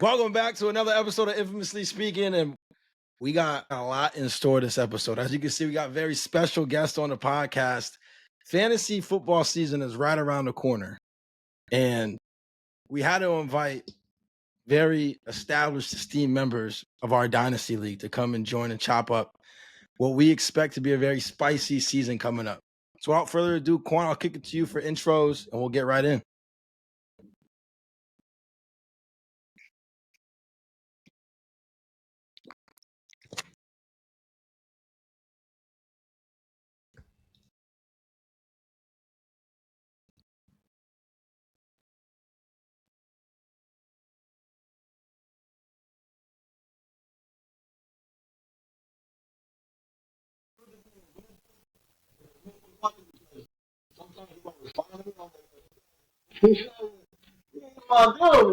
Welcome back to another episode of Infamously Speaking, and we got a lot in store this episode. As you can see, we got very special guests on the podcast. Fantasy football season is right around the corner, and we had to invite very established, esteemed members of our Dynasty League to come and join and chop up what we expect to be a very spicy season coming up. So without further ado, Quan, I'll kick it to you for intros, and we'll get right in.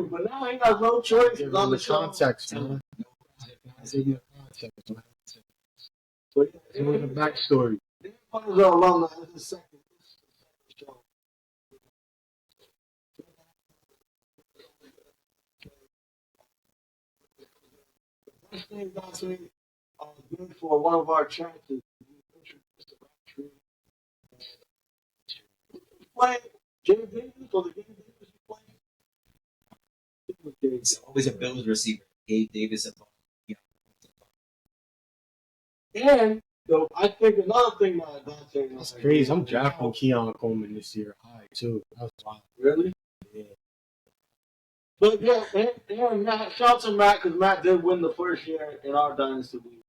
But now I ain't got no choice. Give them the context, man. Give them the context, man. Give them the backstory. This thing got me good for one of our chances. Playing Jimmy Davis or the game Davis playing? It's always a Bills receiver. Gabe Davis at And so I think another thing that Dante. That's crazy. I'm drafting Keon Coleman this year high too. That's wild. Really? Yeah. But yeah, and Matt, shout out to Matt because Matt did win the first year in our Dynasty League.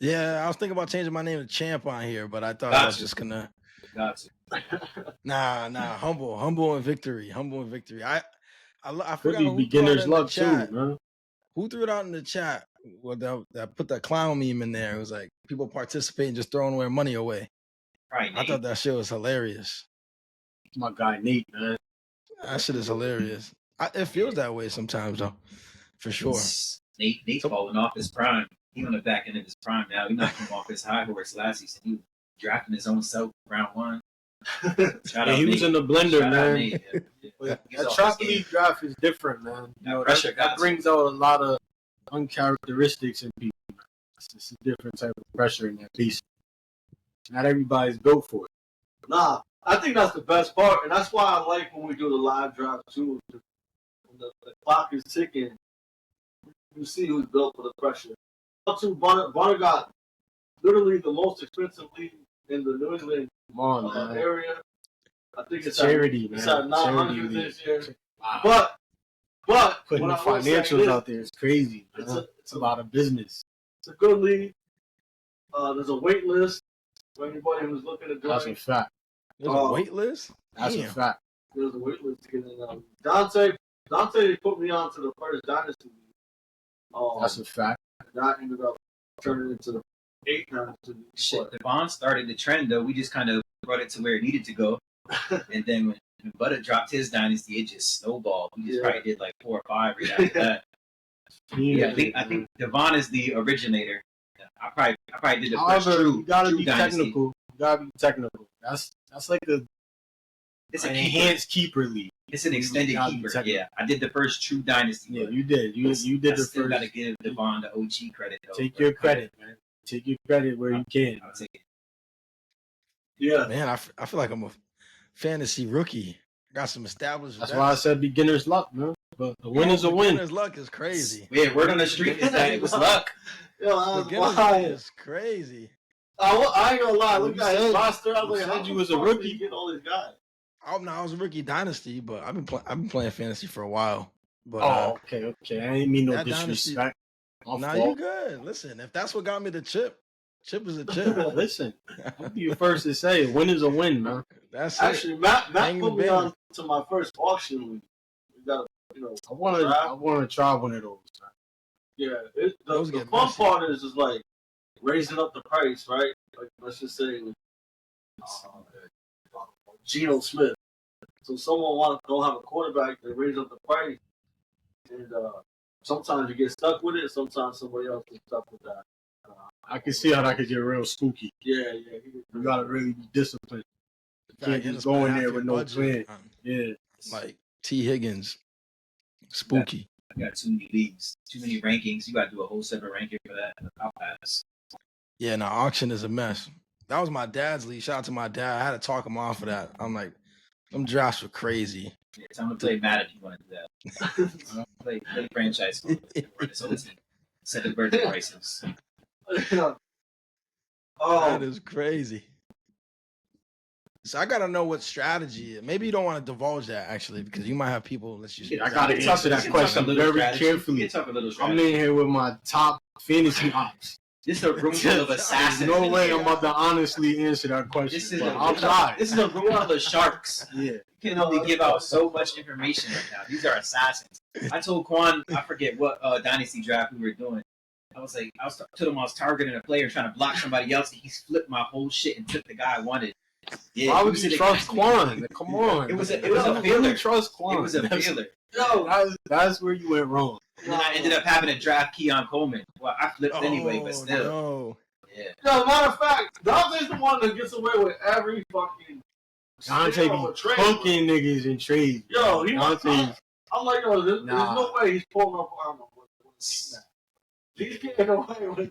Yeah, I was thinking about changing my name to Champ on here, but I thought I was just gonna. Nah, humble and victory. I Could forgot be who beginner's threw it out in the luck too, chat. man. Who threw it out in the chat? Well, that put that clown meme in there. It was like people participating, just throwing away money away. Right, I thought that shit was hilarious. It's my guy Nate, man. That shit is hilarious. It feels that way sometimes, though, for sure. Nate falling off his prime. He on the back end of his prime now. He knocked him off his high horse last season. He was drafting his own self round one. He was in the blender, man. Yeah. That trap league draft is different, man. You know, that brings out a lot of uncharacteristics in people. It's just a different type of pressure in that beast. Not everybody's built for it. Nah, I think that's the best part, and that's why I like when we do the live draft too. When the clock is ticking, you see who's built for the pressure. Bonner got literally the most expensive league in the New England area. I think it's charity, man. It's at 900 this year. Wow. But putting the financials out there is crazy. It's a lot of business. It's a good league. There's a wait list for anybody who's looking to draft. That's a fact. There's a wait list? That's a fact. There's a wait list to get in. Dante put me on to the first Dynasty league. That's a fact. And I ended up turning into the 8 Dynasty league. Shit, Devon started the trend, though. We just kind of brought it to where it needed to go. And then when Butta dropped his Dynasty, it just snowballed. We just probably did like 4 or 5 right after that. I think Devon is the originator. I probably did the first true. You gotta be Dynasty. technical. You gotta be technical. That's like It's an enhanced keeper league. It's an extended keeper. Yeah, I did the first true Dynasty. Yeah, you did. You did the still first. Gotta give Devon the OG credit. Though, Take your credit, man. Take your credit where you can. I'll take it. Yeah, man, I feel like I'm a fantasy rookie. I got some established. That's why I said beginner's luck, man. But the win is a win. Beginner's luck is crazy. Yeah, word on the street is that it was luck. Beginner's luck is crazy. I ain't gonna lie. Look at his roster. I was like, said you was a rookie. Get all these guys. I was a rookie Dynasty, but I've been playing fantasy for a while. But okay. I didn't mean no disrespect. You good. Listen, if that's what got me the chip is a chip. Listen, I'll be the first to say, win is a win, man. That's actually, Matt put me on to my first auction league. We got, I want to try one of those. Yeah, the fun part is like raising up the price, right? Like let's just say Geno Smith. So someone don't have a quarterback, they raise up the price, and sometimes you get stuck with it. Sometimes somebody else gets stuck with that. I can see how that could get real spooky. Yeah. You gotta really be disciplined. You can't just go in there with no plan. Yeah. Like T. Higgins, spooky. I got too many leagues, too many rankings. You got to do a whole separate ranking for that. I'll pass. Yeah, no, auction is a mess. That was my dad's league. Shout out to my dad. I had to talk him off of that. I'm like, them drafts were crazy. Yeah, time to play Madden if you want to do that. play franchise. So listen, set the birthday prices. That is crazy. So I gotta know what strategy. Maybe you don't want to divulge that actually, because you might have people. I gotta answer that question very carefully. I'm in here with my top fantasy ops. This is a room full of assassins. No way I'm about to honestly answer that question. I'll try. This is a room full of sharks. Yeah. You can only give out so much information right now. These are assassins. I told Quan, I forget what Dynasty draft we were doing. I was told him I was targeting a player trying to block somebody else, and he flipped my whole shit and took the guy I wanted. Yeah, why would you trust Quan? Come on. It was a failure. Trust Quan. It was a failure. No, that's where you went wrong. And then I ended up having to draft Keon Coleman. Well, I flipped anyway, but still. No. Yeah. No, matter of fact, Dante's the one that gets away with every fucking. Dante be punking niggas in trades. Yo, Dante. I'm like, yo, there's no way he's pulling up armor. He's getting away with.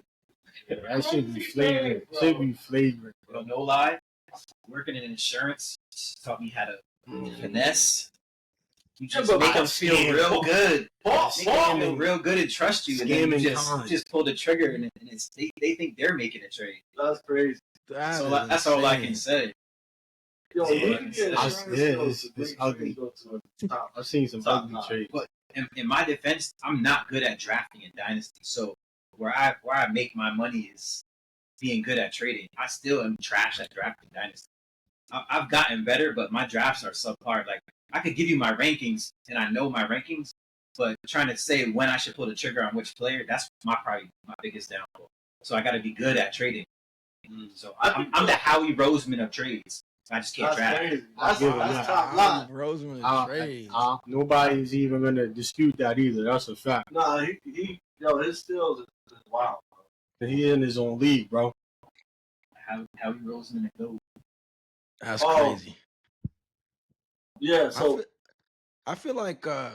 That should be flagrant. Well, no lie. Working in insurance taught me how to finesse. You just make them feel real good. Make them feel real good and trust you. And then you just pull the trigger and they think they're making a trade. That's crazy. That's all I can say. Yo, it's ugly. I've seen some ugly trades. But in my defense, I'm not good at drafting in Dynasty. So where I make my money is being good at trading. I still am trash at drafting Dynasty. I've gotten better, but my drafts are subpar. Like, I could give you my rankings, and I know my rankings, but trying to say when I should pull the trigger on which player, that's probably my biggest downfall. So I got to be good at trading. So I'm the Howie Roseman of trades. I just can't draft. That's top line. Roseman of trades. Nobody's even going to dispute that either. That's a fact. Nah, his steals is wild, bro. He in his own league, bro. Howie Roseman and go. That's crazy. Yeah, so I feel like I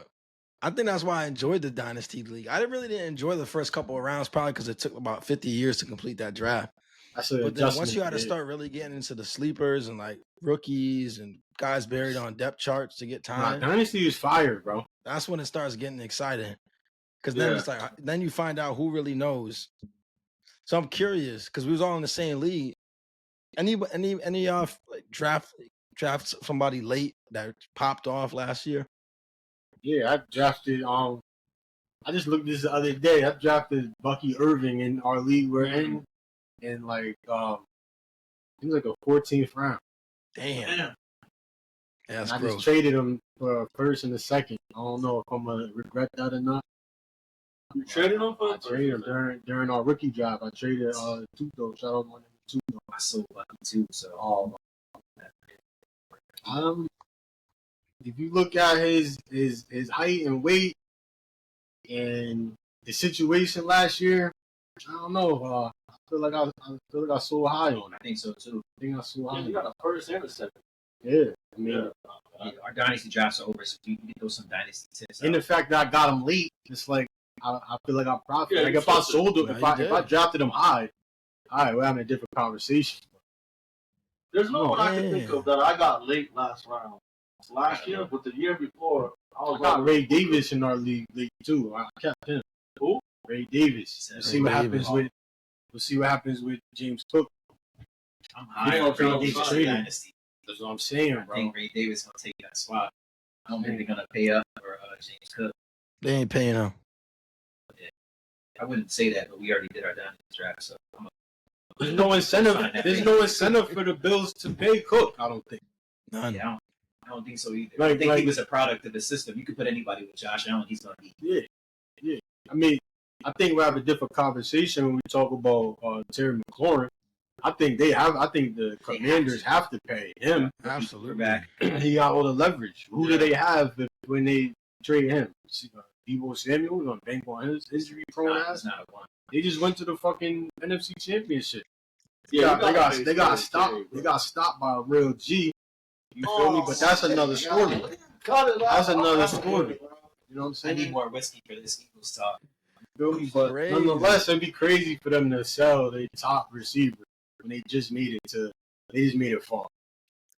think that's why I enjoyed the Dynasty League. I really didn't enjoy the first couple of rounds, probably because it took about 50 years to complete that draft. But then once you had to start really getting into the sleepers and like rookies and guys buried on depth charts to get time, Dynasty is fire, bro. That's when it starts getting exciting. Because then it's like then you find out who really knows. So I'm curious because we was all in the same league. Any like draft somebody late that popped off last year? Yeah, I drafted. I just looked this the other day. I drafted Bucky Irving in our league we're in like it was like a 14th round. Damn. Yeah, that's I gross. just traded him for a first and a second. I don't know if I'm gonna regret that or not. You traded him for? I traded him during our rookie draft. I traded Tuto. Shout out my name Tuto. I sold Bucky too. So if you look at his height and weight and the situation last year, I don't know. I feel like I sold high on it. I think so too. I think I sold high. You got a first and a second. Yeah, I mean, our Dynasty drafts are over, so we can throw some Dynasty tips. and the fact that I got him late, it's like I feel like I profited. Yeah, like if I sold him, if I drafted him high, all right, we're having a different conversation. There's no one I can think of that I got late last round. Last year, but the year before, I got Ray Davis in our league too. I kept him. Who? Ray Davis. We'll see what happens with James Cook. I'm high on Ray Davis Dynasty. That's what I'm saying, bro. I think Ray Davis gonna take that spot. I don't think they're gonna pay up for James Cook. They ain't paying him. Yeah. I wouldn't say that, but we already did our Dynasty draft, so there's no incentive. There's no incentive for the Bills to pay Cook. I don't think. None. Yeah, I don't think so either. I think he was a product of the system. You could put anybody with Josh Allen, he's gonna be. Yeah. I mean, I think we have a different conversation when we talk about Terry McLaurin. I think the Commanders have to pay him. Absolutely. He got all the leverage. Who do they have when they trade him? Deebo Samuel gonna bank on his injury prone ass. Not a one. They just went to the fucking NFC Championship. Yeah, they got stopped. They got stopped by a real G. You feel me? But that's another story. That's another story. You know what I'm I saying? need more whiskey for this Eagles talk. Feel me? But Crazy. nonetheless, it'd be crazy for them to sell their top receiver when they just made it far.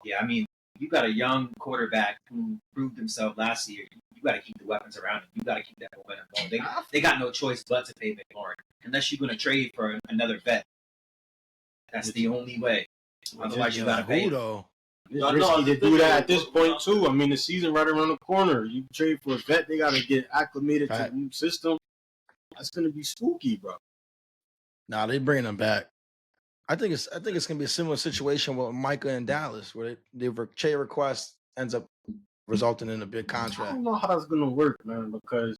Yeah, I mean, you got a young quarterback who proved himself last year. You got to keep the weapons around him. You got to keep that momentum going. They got no choice but to pay McLaurin unless you're going to trade for another vet. That's the only way. Otherwise, you got to pay who him. though? It's risky to do that at this point too. I mean, the season right around the corner. You trade for a vet, they got to get acclimated to the new system. That's gonna be spooky, bro. Nah, they bringing him back. I think it's gonna be a similar situation with Micah in Dallas, where the trade request ends up resulting in a big I contract. don't know how that's gonna work, man. Because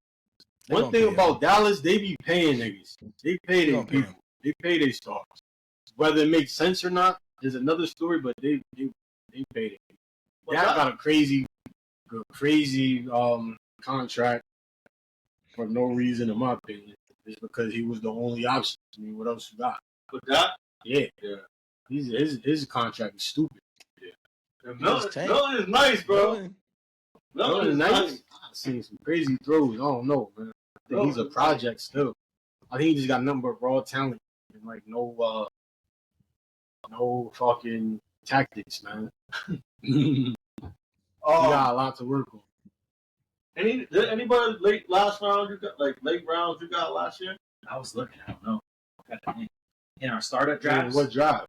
They one gonna thing pay about Dallas, they be paying niggas. They pay They their gonna pay 'em. people. They pay their stars. Whether it makes sense or not is another story. But they pay their people. That got a crazy contract for no reason, in my opinion. Just because he was the only option. I mean, what else you got? But that, Yeah. His contract is stupid. Yeah. Milton is nice, bro. Milton is nice. I've seen some crazy throws. I don't know, man. I think he's a project still. I think he just got nothing but raw talent and like no fucking tactics, man. He got a lot to work on. Anybody late rounds you got last year? I was looking. I don't know. In our startup drafts. What draft?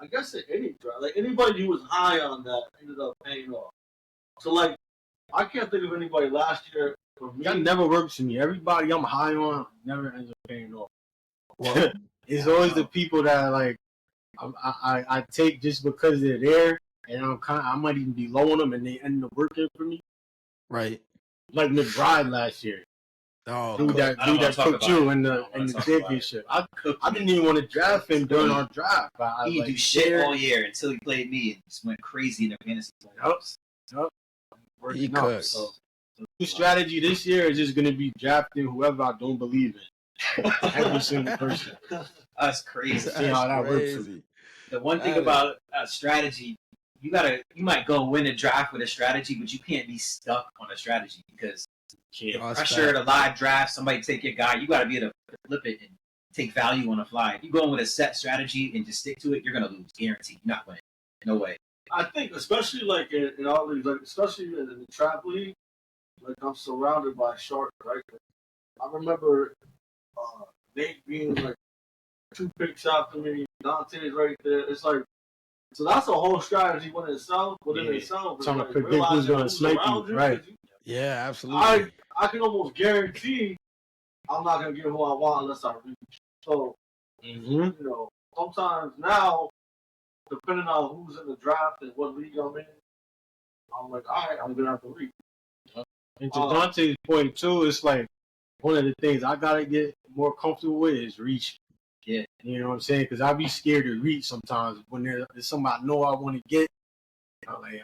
I guess in any draft. Like anybody who was high on that ended up paying off. So like, I can't think of anybody last year. For me. That never works for me. Everybody I'm high on never ends up paying off. Well, it's always the people that like I take just because they're there, and I might even be low on them, and they end up working for me. right. Like McBride last year. Oh, Dude that cooked you in the championship. I didn't even want to draft him during our draft. He didn't do shit all year until he played me and just went crazy in the fantasy playoffs. Yep. He could. So the strategy this year is just going to be drafting whoever I don't believe in. Every single person. That's crazy. See how that works for me. The one thing about strategy, you might go win a draft with a strategy, but you can't be stuck on a strategy because the pressure at a live draft, somebody take your guy, you got to be able to flip it and take value on the fly. If you go in with a set strategy and just stick to it, you're going to lose. Guaranteed. You're not winning. No way. I think, especially like in all these, like especially in the trap league, like I'm surrounded by sharks, right? I remember Nate being like 2 picks after me, Dante's right there. It's like, so that's a whole strategy within itself. Trying to predict who's going to snipe you, right? Yeah, absolutely. I can almost guarantee I'm not going to get who I want unless I reach. So, you know, sometimes now, depending on who's in the draft and what league I'm in, I'm like, all right, I'm going to have to reach. And to Dante's point, too, it's like one of the things I got to get more comfortable with is reaching. Yeah. You know what I'm saying? Because I be scared to reach sometimes when there's somebody I know I want to get. I'm like,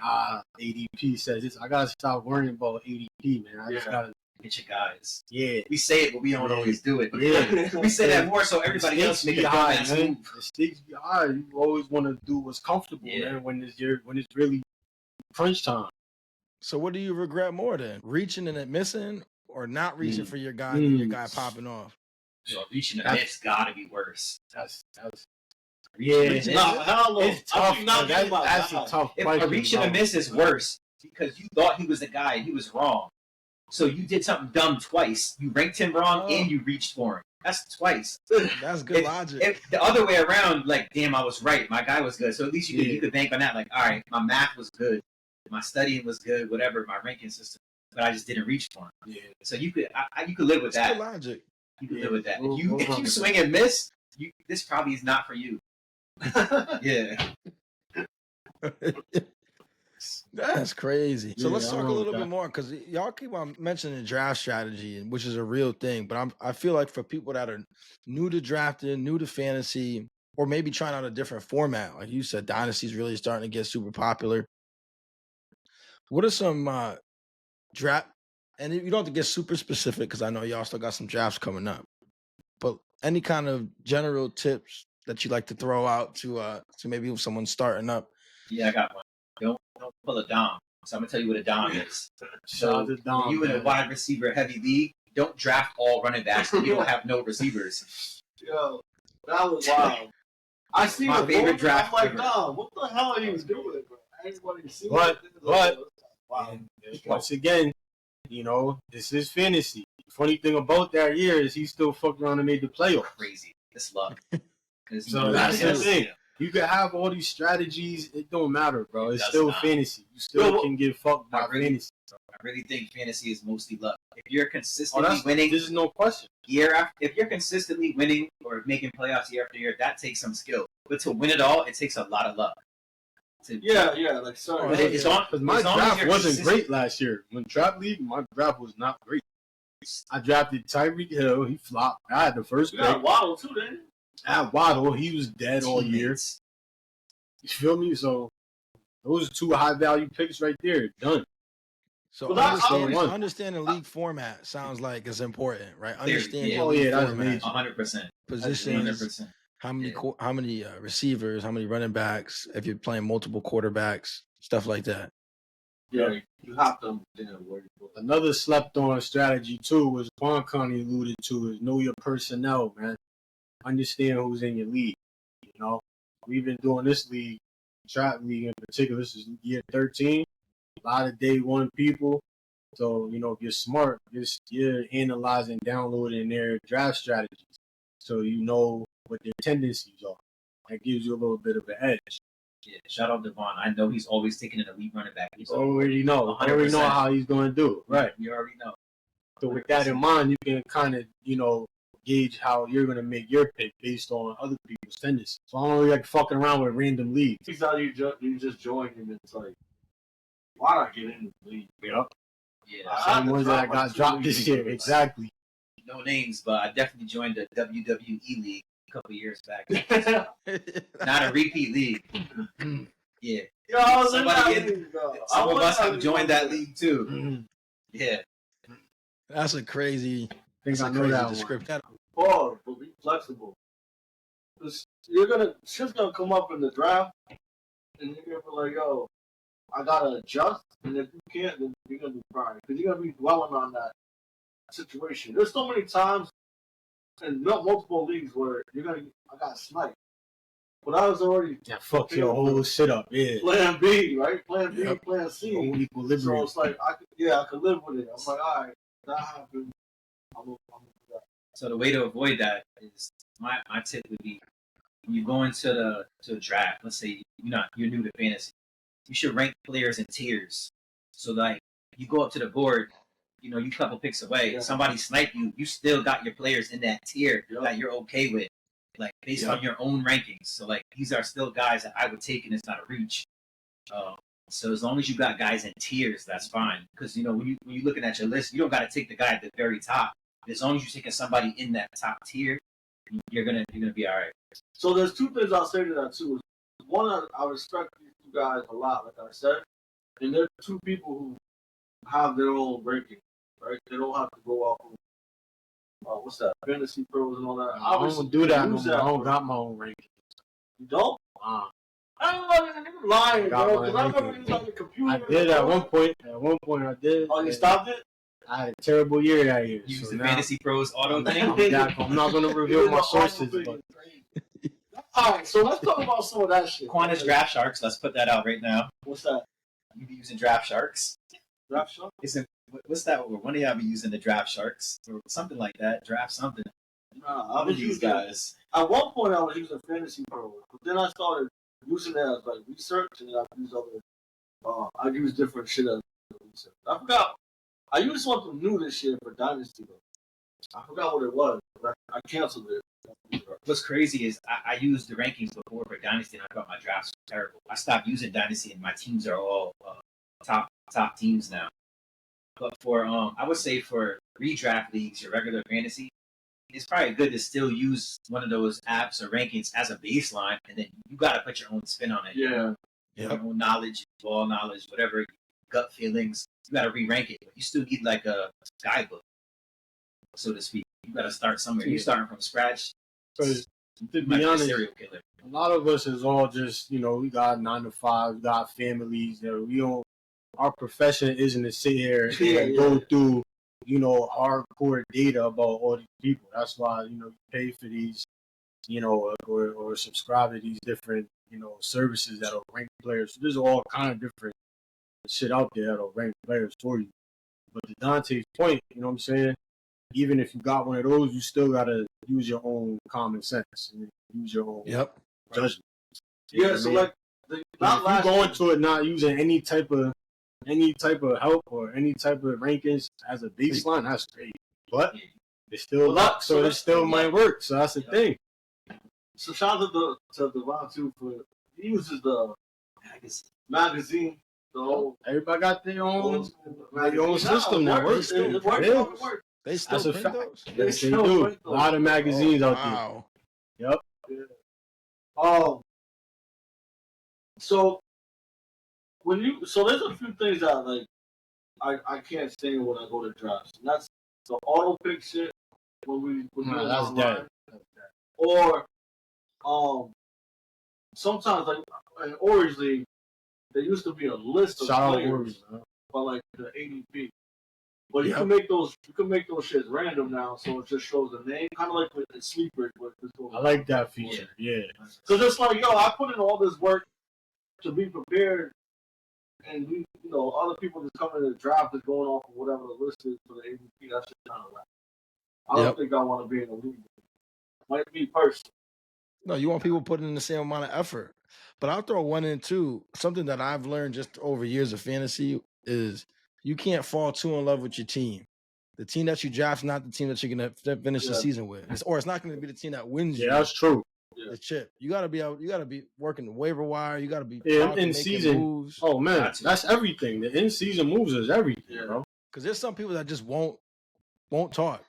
ADP says this. I got to stop worrying about ADP, man. I just got to get your guys. Yeah. We say it, but we don't always do it. Yeah. We say that more so everybody else make a dumbass move. The stakes be high. You always want to do what's comfortable, man, when it's really crunch time. So what do you regret more then? Reaching and it missing, or not reaching for your guy and your guy popping off? So reaching a miss gotta be worse. That's it's tough. That's a tough question. If a reaching a miss is worse because you thought he was the guy and he was wrong. So you did something dumb twice. You ranked him wrong and you reached for him. That's twice. That's good logic. If the other way around, like, damn, I was right. My guy was good. So at least you could bank on that. Like, all right, my math was good. My studying was good, whatever, my ranking system. But I just didn't reach for him. Yeah. So you could live with that. Good logic. You could live with that. If you swing and miss, this probably is not for you. Yeah. That's crazy. So let's talk a little bit more, because y'all keep on mentioning draft strategy, which is a real thing. But I feel like for people that are new to drafting, new to fantasy, or maybe trying out a different format, like you said, Dynasty is really starting to get super popular. What are some draft? And you don't have to get super specific, because I know y'all still got some drafts coming up. But any kind of general tips that you like to throw out to maybe someone starting up? Yeah, I got one. Don't pull a Dom. So I'm gonna tell you what a dom is. Shout out So to Dom, when you in a man. wide receiver heavy league, don't draft all running backs if you don't have no receivers. Yo, that was wild. I see My the favorite board, draft I'm like, ever. nah, what the hell are you doing, bro? Everybody see But- it. but- Wow. And once again, you know, this is fantasy. The funny thing about that year is he still fucked around and made the playoffs. Crazy. It's luck. So that's the thing. You can have all these strategies. It don't matter, bro. It It's does still not. fantasy. You still can get fucked by I really- fantasy. I really think fantasy is mostly luck. If you're Oh, consistently winning This is no question. year after, if you're consistently winning or making playoffs year after year, that takes some skill. But to win it all, it takes a lot of luck. Yeah, like Oh, sorry. But it's on- Because my as long as draft you're wasn't consistent- great last year. When draft league, my draft was not great. I drafted Tyreek Hill. He flopped. I had the first You pick. got Waddle too, then. I had Waddle. He was dead all year. Teammates. You feel me? So those are two high value picks right there. Done. So Well, that's understanding league format sounds like it's important, right? Clearly, Understanding yeah. Oh, league yeah, that's format, major. 100%. positions, 100%. how many Yeah. how many receivers, how many running backs, if you're playing multiple quarterbacks, stuff like that. Yeah, you have to understand where you're going. Another slept on strategy too was Juan Connie alluded to is know your personnel, man. Understand who's in your league. You know, we've been doing this league, trap league in particular. This is year 13. A lot of day one people. So, you know, if you're smart, you're analyzing, downloading their draft strategies. So you know what their tendencies are. That gives you a little bit of an edge. Yeah, shout out Devon. I know he's always taking an elite running back. He's Already know. Already know 100%. how he's going to do it. Right. You already know. So with that in mind, you can kind of, you know, gauge how you're going to make your pick based on other people's tendencies. So I don't really like fucking around with random leagues. He's how you just joined him. It's like, why not get in the league? Yep. Yeah. I had Same to ones drop that my got two dropped this leagues. year. Exactly. No names, but I definitely joined the WWE league a couple years back. Not a repeat league. Yeah. Yo, I was Somebody in that in- league, bro. Some I of was us in have that joined league. that league too. Mhm. Yeah. That's a crazy, I think that's I a know crazy that one. description. Pause, but be flexible. 'Cause shit's gonna come up in the draft, and you're gonna be like, yo, I gotta adjust, and if you can't, then you're gonna be crying because you're gonna be dwelling on that situation. There's so many times in multiple leagues where I got sniped, but I was already Yeah, fuck your whole shit up. Yeah. plan B, right? Plan B, Yep. plan C. Whole So equilibrium. it's like I could live with it. I'm like, all right, that happened. I'm gonna do that. So the way to avoid that is my tip would be when you go into the draft. Let's say you're new to fantasy, you should rank players in tiers. So like you go up to the board, you know, you couple picks away, Yeah. somebody snipe you, you still got your players in that tier Yep. that you're okay with, like based on your own rankings. So like these are still guys that I would take, and it's not a reach. So as long as you got guys in tiers, that's fine. Because you know when you're looking at your list, you don't got to take the guy at the very top. As long as you're taking somebody in that top tier, you're gonna be all right. So there's two things I'll say to that too. One, I respect these two guys a lot, like I said, and they're two people who have their own ranking, right? They don't have to go off of what's that, fantasy pros and all that. I don't do that no use more. I don't for- got my own ranking. You don't? Uh, I don't know. You're lying, Got bro. my Because I remember ranking. you on the computer. I did at one point. At one point, I did. Oh, you stopped it? I had a terrible year that year. Use So the now fantasy pros auto thing. I'm not going to reveal my sources, but All right, so let's talk about some of that shit. Quanta's Draft Sharks. Let's put that out right now. What's that? You be using Draft Sharks. Draft shop? What's that? One of y'all be using the Draft Sharks or something like that. Draft something. Nah, I One of was these using. guys. At one point, I was using Fantasy Pro, but then I started using it as like research, and I used other. I used different shit as research. I forgot. I used something new this year for Dynasty though. I forgot what it was. But I canceled it. What's crazy is I used the rankings before for Dynasty, and I thought my drafts were terrible. I stopped using Dynasty, and my teams are all top teams now. But for I would say for redraft leagues, your regular fantasy, it's probably good to still use one of those apps or rankings as a baseline, and then you got to put your own spin on it. Yeah. Your own knowledge, ball knowledge, whatever, gut feelings. You got to re-rank it, but you still need like a guidebook, so to speak. You got to start somewhere. You're starting from scratch. because to You might be be a honest, serial killer. a lot of us is all just, you know, we got 9 to 5, we got families that we don't our profession isn't to sit here and go through, hardcore data about all these people. That's why, you pay for these, or subscribe to these different, services that'll rank players. So there's all kind of different shit out there that'll rank players for you. But to Dante's point, you know what I'm saying? Even if you got one of those, you still gotta use your own common sense and use your own judgment. Yeah, so like, if you go into it not using any type of help or any type of rankings as a baseline, that's great. But it's still luck, so it still might work. So that's the thing. So shout out to Devon too for he uses the magazine. The whole everybody got their own system that works. It works. They still print those? Yes, they do. A lot of magazines out there. Yep. Yeah. So there's a few things that like I can't stand when I go to drafts. And that's the auto pick shit when that's dead. Or sometimes like in Orange League there used to be a list of players for like the ADP. But you can make those shits random now, so it just shows the name, kind of like with the sleeper. I like that feature. Yeah. So just like I put in all this work to be prepared, and other people just coming to the draft is going off of whatever the list is for the ADP. That's just kind of right. I don't think I want to be in the league. Might be personal. No, you want people putting in the same amount of effort. But I'll throw one in too. Something that I've learned just over years of fantasy is you can't fall too in love with your team. The team that you draft is not the team that you're going to finish the season with. It's not going to be the team that wins you. Yeah, that's true. The chip. You got to be working the waiver wire. You got to be in season moves. Oh man, that's everything. The in season moves is everything, bro. Because there's some people that just won't talk.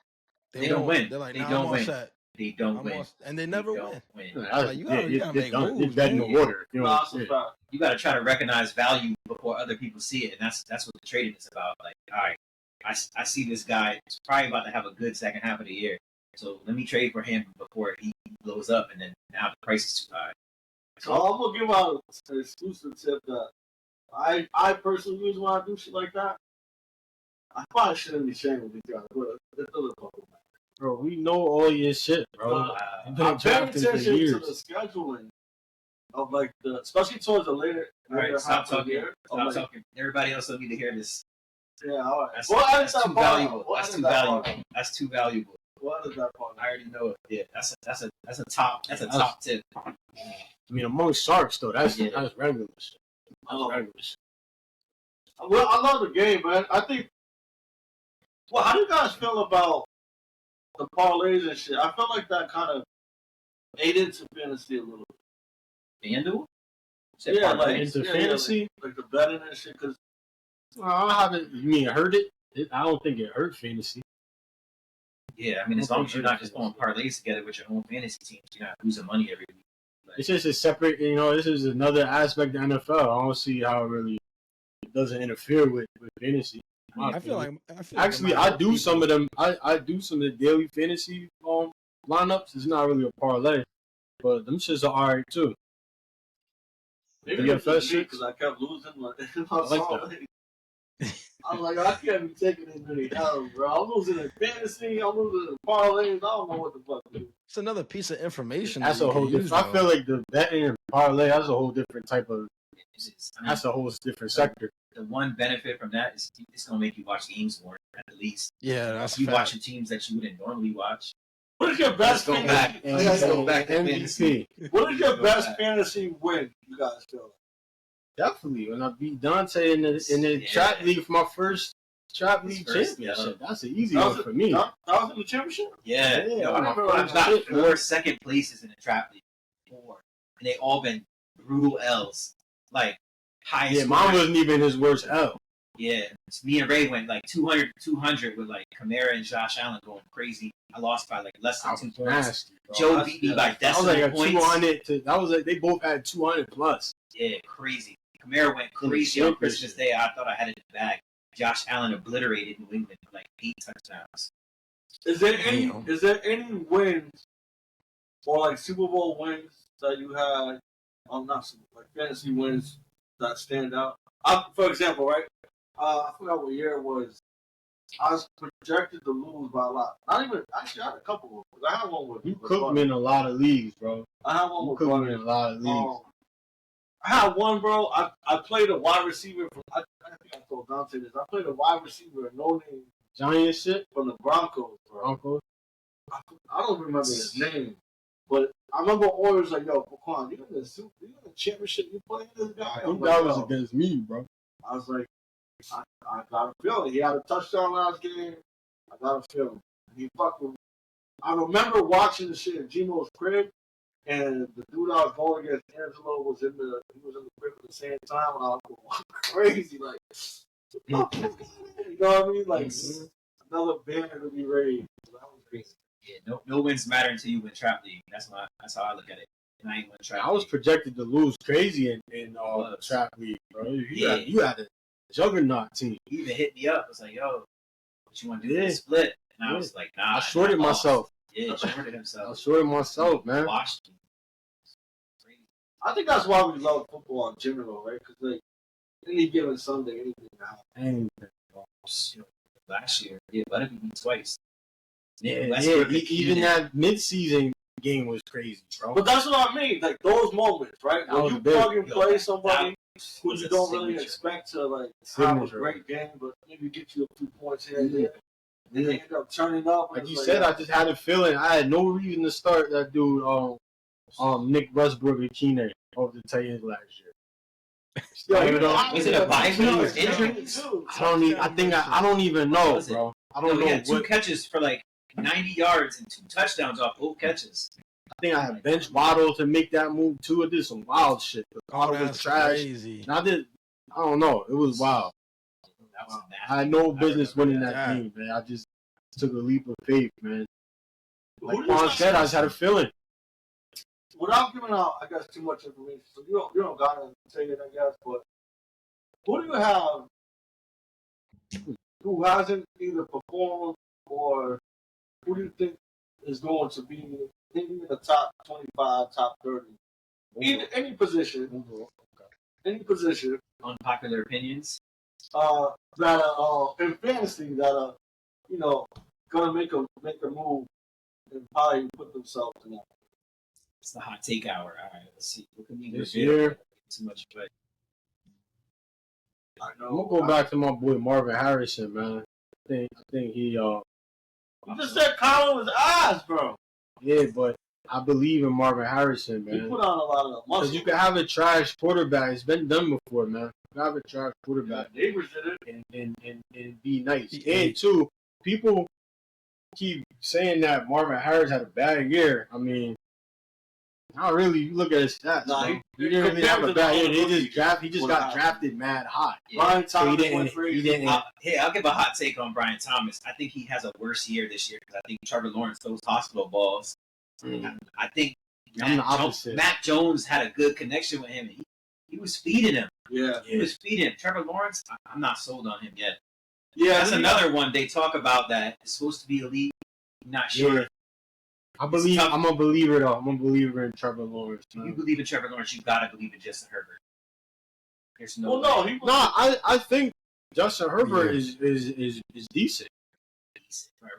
They don't win. They're like, they don't win. They don't win. And they never win. Like, you gotta make moves. It's dead in the water. You gotta try to recognize value before other people see it, and that's what the trading is about. Like, all right, I see this guy is probably about to have a good second half of the year, so let me trade for him before he blows up, and then now the price is too high. So I'm gonna give out an exclusive tip that I personally use when I do shit like that. I probably shouldn't be sharing with these guys, but it's other people. Bro, we know all your shit, bro. I'm paying attention to the scheduling of like especially towards the later. All right, stop talking. Stop talking. Everybody else don't need to hear this. Yeah, all right. That's too valuable. That's too valuable. What is that part? I already know it. Yeah, that's a top tip. I mean, among sharks though, that's regular shit. Regular shit. Well, I love the game, man. I think. Well, how do you guys feel about the parlays and shit? I felt like that kind of ate into fantasy a little bit. FanDuel? Yeah, like into fantasy, like the betting and shit. Because I haven't. You mean it hurt it? I don't think it hurt fantasy. Yeah, I mean, as long as you're not just throwing parlays together with your own fantasy teams, you're not losing money every week. Like, it's just a separate. This is another aspect of NFL. I don't see how it doesn't interfere with fantasy. I feel like I do some of them. I do some of the daily fantasy lineups. It's not really a parlay, but them shits are alright too. Maybe it's just me because I kept losing. I'm like, I can't be taking this many L's, bro. I'm losing in fantasy. I'm losing in parlays. I don't know what the fuck to do. It's another piece of information. That's a whole different. I feel like the betting and parlay. That's a whole different type of. That's a whole different sector. The one benefit from that is it's going to make you watch games more, at least. Yeah, that's you watching teams that you wouldn't normally watch. What is your best fantasy? Let's go back to MVP. What is your best fantasy win? You guys feel like? Definitely. When I beat Dante in the trap league for my first trap league championship. That's an easy one for me. That was in the championship? Yeah. I've got 4 second places in the trap league. 4. And they all been brutal L's. Like, highest. Yeah, mine wasn't even his worst L. Yeah. Me and Ray went like 200 with like Kamara and Josh Allen going crazy. I lost by like less than 2 points. Nasty, Joe beat me by decimal points. 200 that was like they both had 200 plus. Yeah, crazy. Kamara went crazy on Christmas Day. I thought I had it in the bag. Josh Allen obliterated New England for like 8 touchdowns. Is there any wins or like Super Bowl wins that you had? Not Super Bowl, like fantasy wins that stand out. For example, right? I forgot what year it was. I was projected to lose by a lot. Not even, actually, I had a couple of them. I had one with. You cooked me in a lot of leagues, bro. I had one You with cooked Butter. me in a lot of leagues. I had one, bro. I played a wide receiver from. I think I told Dante this. I played a wide receiver, a no-name Giant shit. from the Broncos, bro. Uncle. I don't remember his name, but I remember Orioles like, yo, Paquan, you in the championship? You playing this guy? I think that was against me, bro. I was like, I got a feeling. He had a touchdown last game. I got a feeling. He fucking. I remember watching the shit in Gmo's crib, and the dude I was going against, Angelo, was in the crib at the same time, and I was going crazy, like, you know what I mean? Like, another banner to be raised. So that was crazy. Yeah, no wins matter until you win trap league. That's how I look at it. And I ain't win trap. I was projected to lose crazy in trap league, bro. You had a juggernaut team. He even hit me up. I was like, yo, what you want to do? Yeah. Split. And I was like, nah. I shorted myself. Yeah, he shorted himself. I shorted myself, man. Washed him. I think that's why we love football in general, right? Because, like, any given Sunday, anything happens. Last year, Butta beat me twice. Even that mid-season game was crazy, bro. But that's what I mean. Like, those moments, right? When you plug and play somebody who you don't really expect to, like, have a great game, but maybe get you a few points here and there. And they end up turning up. Like you said, I just had a feeling. I had no reason to start that dude, Nick Westbrook and Keenan over the Titans last year. Was it a bye week or injury? I don't even know, bro. I don't know. He had 2 catches for like 90 yards and 2 touchdowns off both catches. I think I had bench Waddle to make that move too. I did some wild shit. Waddle was trash. Crazy. And I don't know. It was wild. I had no business winning that game, man. I just took a leap of faith, man. Like Juan said, I just had a feeling. Without giving out, I guess, too much information, so you don't gotta say it, I guess. But who do you have who hasn't either performed, or who do you think is going to be maybe in the top 25, top 30, any position, any position? Unpopular opinions. That are in fantasy that are, gonna make a move and probably put themselves in that. It's the hot take hour. All right, let's see. What can we do this year? Too much, but I know. I'm gonna go back to my boy Marvin Harrison, man. I think he You just said Colin was ass, bro. Yeah, but I believe in Marvin Harrison, man. He put on a lot of muscle. Because you can have a trash quarterback. It's been done before, man. You can have a trash quarterback. Yeah, neighbors did it. And be nice. And two, people keep saying that Marvin Harris had a bad year. I mean, not really. You look at his stats. Nah, he didn't really have a bad year. He just got drafted mad high. Yeah. Brian Thomas he didn't. I'll give a hot take on Brian Thomas. I think he has a worse year this year because I think Trevor Lawrence throws hospital balls. I think Matt Jones had a good connection with him. And he was feeding him. Yeah. He was feeding him. Trevor Lawrence, I'm not sold on him yet. Yeah, that's another one they talk about that is supposed to be elite. Not sure. Yeah. I'm a believer though. I'm a believer in Trevor Lawrence. If you believe in Trevor Lawrence, you gotta believe in Justin Herbert. There's no. Well, I think Justin Herbert is decent.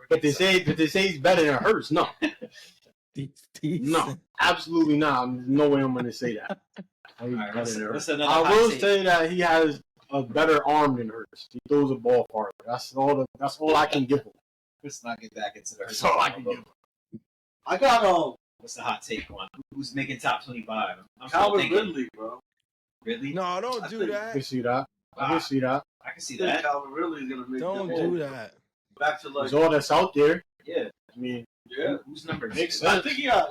But they say he's better than Hurts. No. No, absolutely not. No way I'm going to say that. I will say that he has a better arm than Hurts. He throws a ball farther. That's all I can give him. Let's not get back into the Hurts. That's all I can give him. I got what's the hot take on who's making top 25? Calvin Ridley, bro. Ridley? No, don't do that. I can see that. I can see that. I can see that. Calvin Ridley's gonna make. Don't do that. Back to like it's all that's out there. Yeah. I mean, yeah. Whose number? Makes sense. I think he had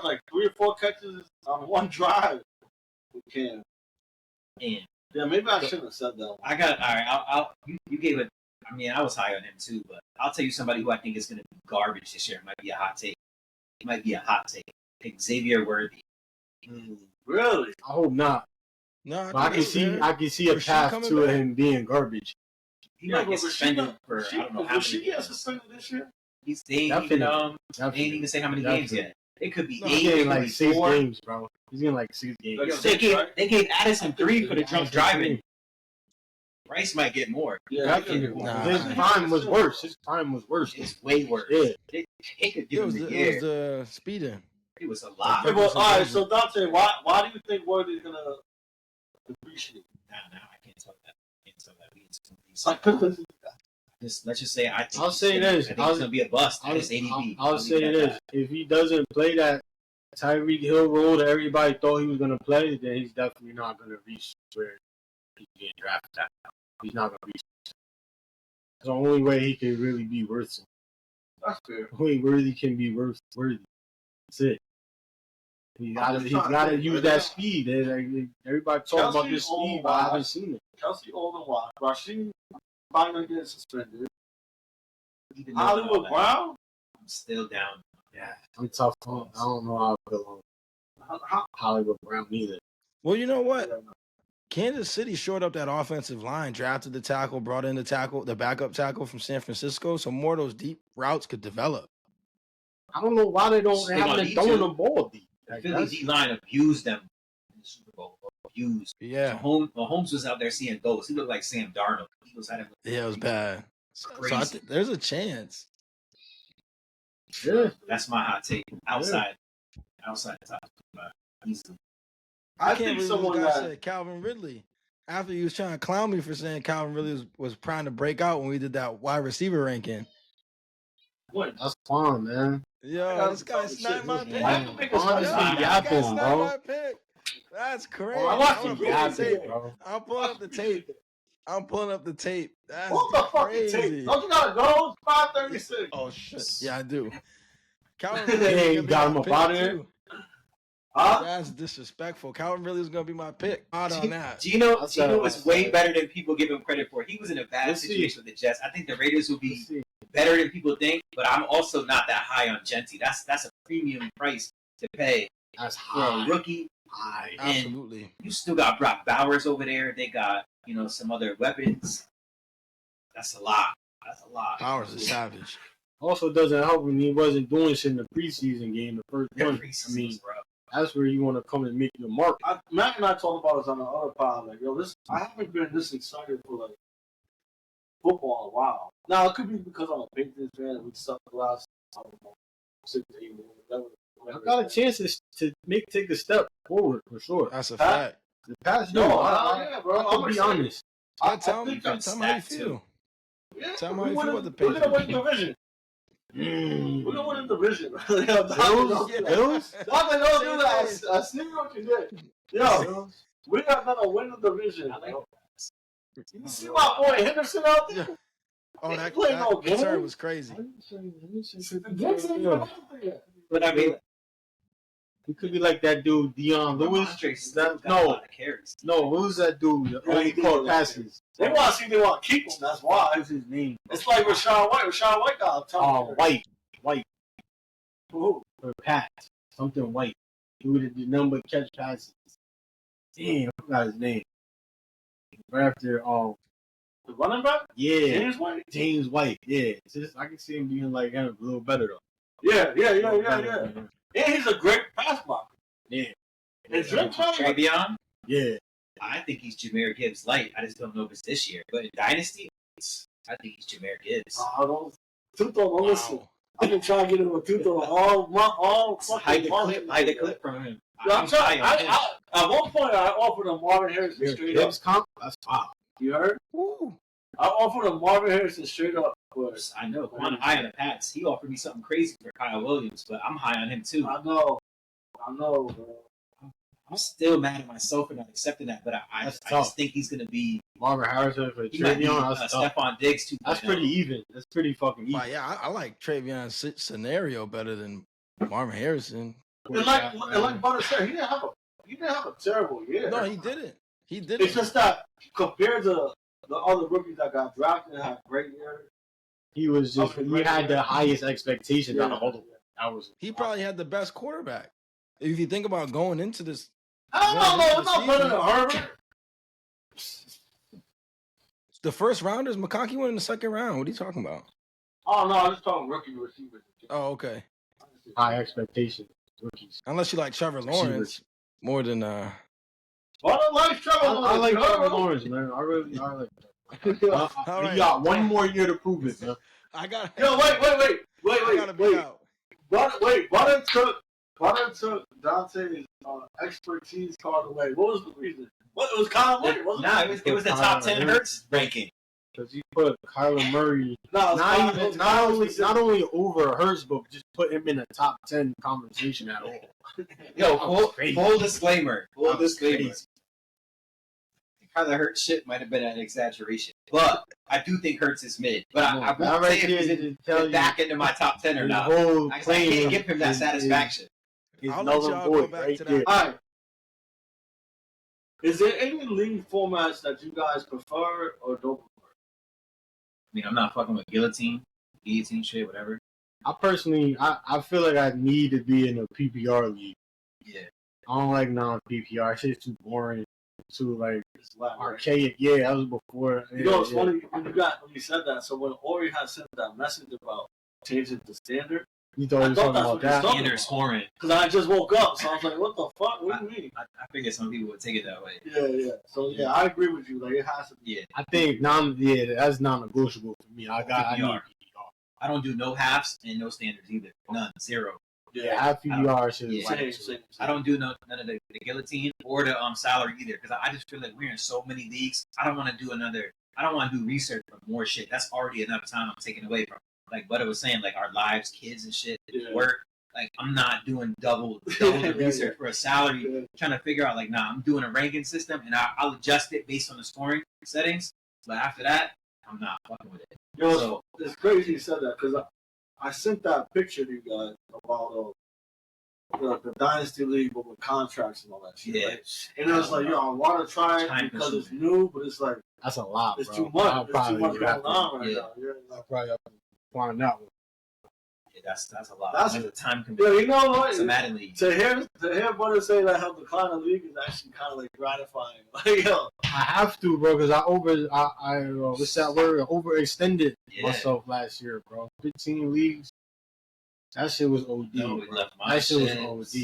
like 3 or 4 catches on one drive with Cam. And yeah, maybe I shouldn't have said that one. I got all right. You gave it. I mean, I was high on him too, but I'll tell you somebody who I think is going to be garbage this year. It might be a hot take. Xavier Worthy. Really? I hope not. No, I can see a path to him being garbage. He might get suspended for I don't know how many. Should he get suspended this year? They ain't even say how many games yet. It could be 8. He's getting like 6 games, bro. He's getting like 6 games. They gave Addison 3 for the drunk driving. Bryce might get more. Yeah, his prime was worse. His prime was worse. It's way worse. Yeah. It could give him the It year. was the speeding. It was a lot. Yeah, well, all right, so Dante, why do you think Worthy's gonna depreciate? Nah, I can't tell that. Let's just say I'll say this. I think it's gonna be a bust. His ADP. I'll say this: if he doesn't play that Tyreek Hill role that everybody thought he was gonna play, then he's definitely not gonna reach where he's getting drafted at. He's not gonna reach. It's the only way he can really be worth something. That's fair. The only Worthy can be worthy. That's it. He's got to use that speed. Everybody talking about this speed, but I haven't seen it. Kelsey old and wide. Rashid finally getting suspended. Hollywood Brown? I'm still down. Yeah, I'm tough. I don't know how I feel on Hollywood Brown either. Well, you know what? Kansas City shored up that offensive line, drafted the tackle, brought in the backup tackle from San Francisco, so more of those deep routes could develop. I don't know why they haven't thrown the ball deep. The Philly D-line abused them in the Super Bowl. Abused. Yeah. Mahomes was out there seeing ghosts. He looked like Sam Darnold. Yeah, it was bad. So I think there's a chance. Yeah. That's my hot take. Outside the top 25. Easily. I can't believe this guy said Calvin Ridley. After he was trying to clown me for saying Calvin Ridley was trying to break out when we did that wide receiver ranking. What? That's fine, man. Yo, this guy sniped my pick. That's crazy. I'm pulling up the tape. That's what the fuck you tape? Don't you gotta go? 5:36. Oh shit. Yeah, I do. Calvin Ridley got him up out of here. That's disrespectful. Calvin Ridley was gonna be my pick. On that. Gino was way better than people give him credit for. He was in a bad situation with the Jets. I think the Raiders will be better than people think, but I'm also not that high on Genty. That's a premium price to pay. That's for a rookie. High. Absolutely. You still got Brock Bowers over there. They got some other weapons. That's a lot. Bowers is savage. Also doesn't help when he wasn't doing shit in the preseason game. The first one. I mean, that's where you want to come and make your mark. Matt and I talked about this on the other pod. Like, yo, I haven't been this excited for like football in a while. Now it could be because I'm a Patriots fan and we sucked the last 6 to 8 minutes. I got a chance to take a step forward for sure. That's a fact. The past, bro. I'm gonna be honest. Tell me how you feel. Yeah, tell me how you feel about the Patriots. We're gonna win the division. We're gonna win the division. Bills? Don't do that. I sneak what you did. Yo, we're not gonna win the division. You see my boy Henderson out there? Oh, that return was crazy. But I mean, it could be like that dude, Dion Lewis. No, who's that dude? Only caught passes. They want to see they want to keep him. That's why. What's his name? It's like Rashawn White. Rashawn White got White. Who? Or Pat. Something White. He would have the number catch passes. Damn, I forgot his name. Right after the running back? Yeah. James White? Yeah. I can see him being like him a little better though. Yeah. And he's a great pass blocker. Yeah. And Travion? Yeah. I think he's Jahmyr Gibbs light. I just don't know if it's this year. But in Dynasty, I think he's Jahmyr Gibbs. Tuto, listen. I've been trying to get him a Tuto all hide the clip from him. I'm trying. At one point, I offered him Marvin Harrison straight up. That's wow. You heard? Woo. I offered him Marvin Harrison straight up. I know. I'm high on the Pats. He offered me something crazy for Kyle Williams, but I'm high on him too. I know, bro. I'm still mad at myself for not accepting that, but I just think he's going to be Marvin Harrison for Travion. Stephon Diggs too. That's pretty even. That's pretty fucking even. Yeah, I like Travion's scenario better than Marvin Harrison. And like Butter said, he didn't have a terrible year. No, he didn't. It's just that compared to the other rookies that got drafted and had great years, he had the highest expectations out of all of them. He probably had the best quarterback. If you think about going into this, it's not better than Herbert. The first rounders, McConkey went in the second round. What are you talking about? Oh no, I'm just talking rookie receivers. Oh, okay. High expectations, rookies. Unless you like Trevor Lawrence more than. I don't like Trevor Lawrence. I like Trevor Lawrence, man. I like. All You right. got one more year to prove it, man. I got. Yo, wait. I gotta be out. Butter took Dante's expertise card away. What was the reason? What, it was Kyler Murray, wasn't Nah, it was the top 10 Hurts ranking. Because you put Kyler Murray No, not only over Hurts, but just put him in a top 10 conversation at all. Yo, full disclaimer. Full That was disclaimer. crazy. Kyler Hurts shit might have been an exaggeration, but I do think Hurts is mid. But I won't say if he's back into my top 10 or not. I can't give him that satisfaction. I'll let y'all go back to that. All right. Is there any league formats that you guys prefer or don't prefer? I mean, I'm not fucking with guillotine shit, whatever. I personally, I feel like I need to be in a PPR league. Yeah. I don't like non-PPR. Shit's too boring, too like It's loud, right? archaic. Yeah, that was before. You know what's funny? When you said that, so when Ori had sent that message about changing the standard, You thought he was I thought talking that's about what he was that? talking And they're about. scoring. Because I just woke up, so I was like, what the fuck? What do you mean? I figured some people would take it that way. Yeah. So, yeah, I agree with you. Like, it has to be. Yeah. I think that's non-negotiable for me. I need PPR. I don't do no halves and no standards either. None. Zero. Yeah, half PPR shit. Yeah. Same. I don't do none of the guillotine or the salary either because I just feel like we're in so many leagues. I don't want to do research for more shit. That's already enough time I'm taking away from. Like Butta was saying, like our lives, kids and shit, work. Like I'm not doing double the research for a salary, trying to figure out like, nah, I'm doing a ranking system and I'll adjust it based on the scoring settings. But after that, I'm not fucking with it. Yo, it's crazy you said that because I sent that picture to you guys about the Dynasty League with contracts and all that shit. Yeah. Right? And I was like, yo, I want to try it because it's new, but it's like, That's a lot, it's bro. too much. I'll It's too much probably going on right yeah. now. Yeah. I'll probably have to find that one. Yeah, that's a lot. That's That's a time Yeah, commitment. you know what? It's a Madden league. To hear Butter say that helped decline the league is actually kind of like gratifying. Like, yo, I have to, bro, because I what's that word? Overextended myself last year, bro. 15 leagues. That shit was OD. No, bro. left my That shit was shit.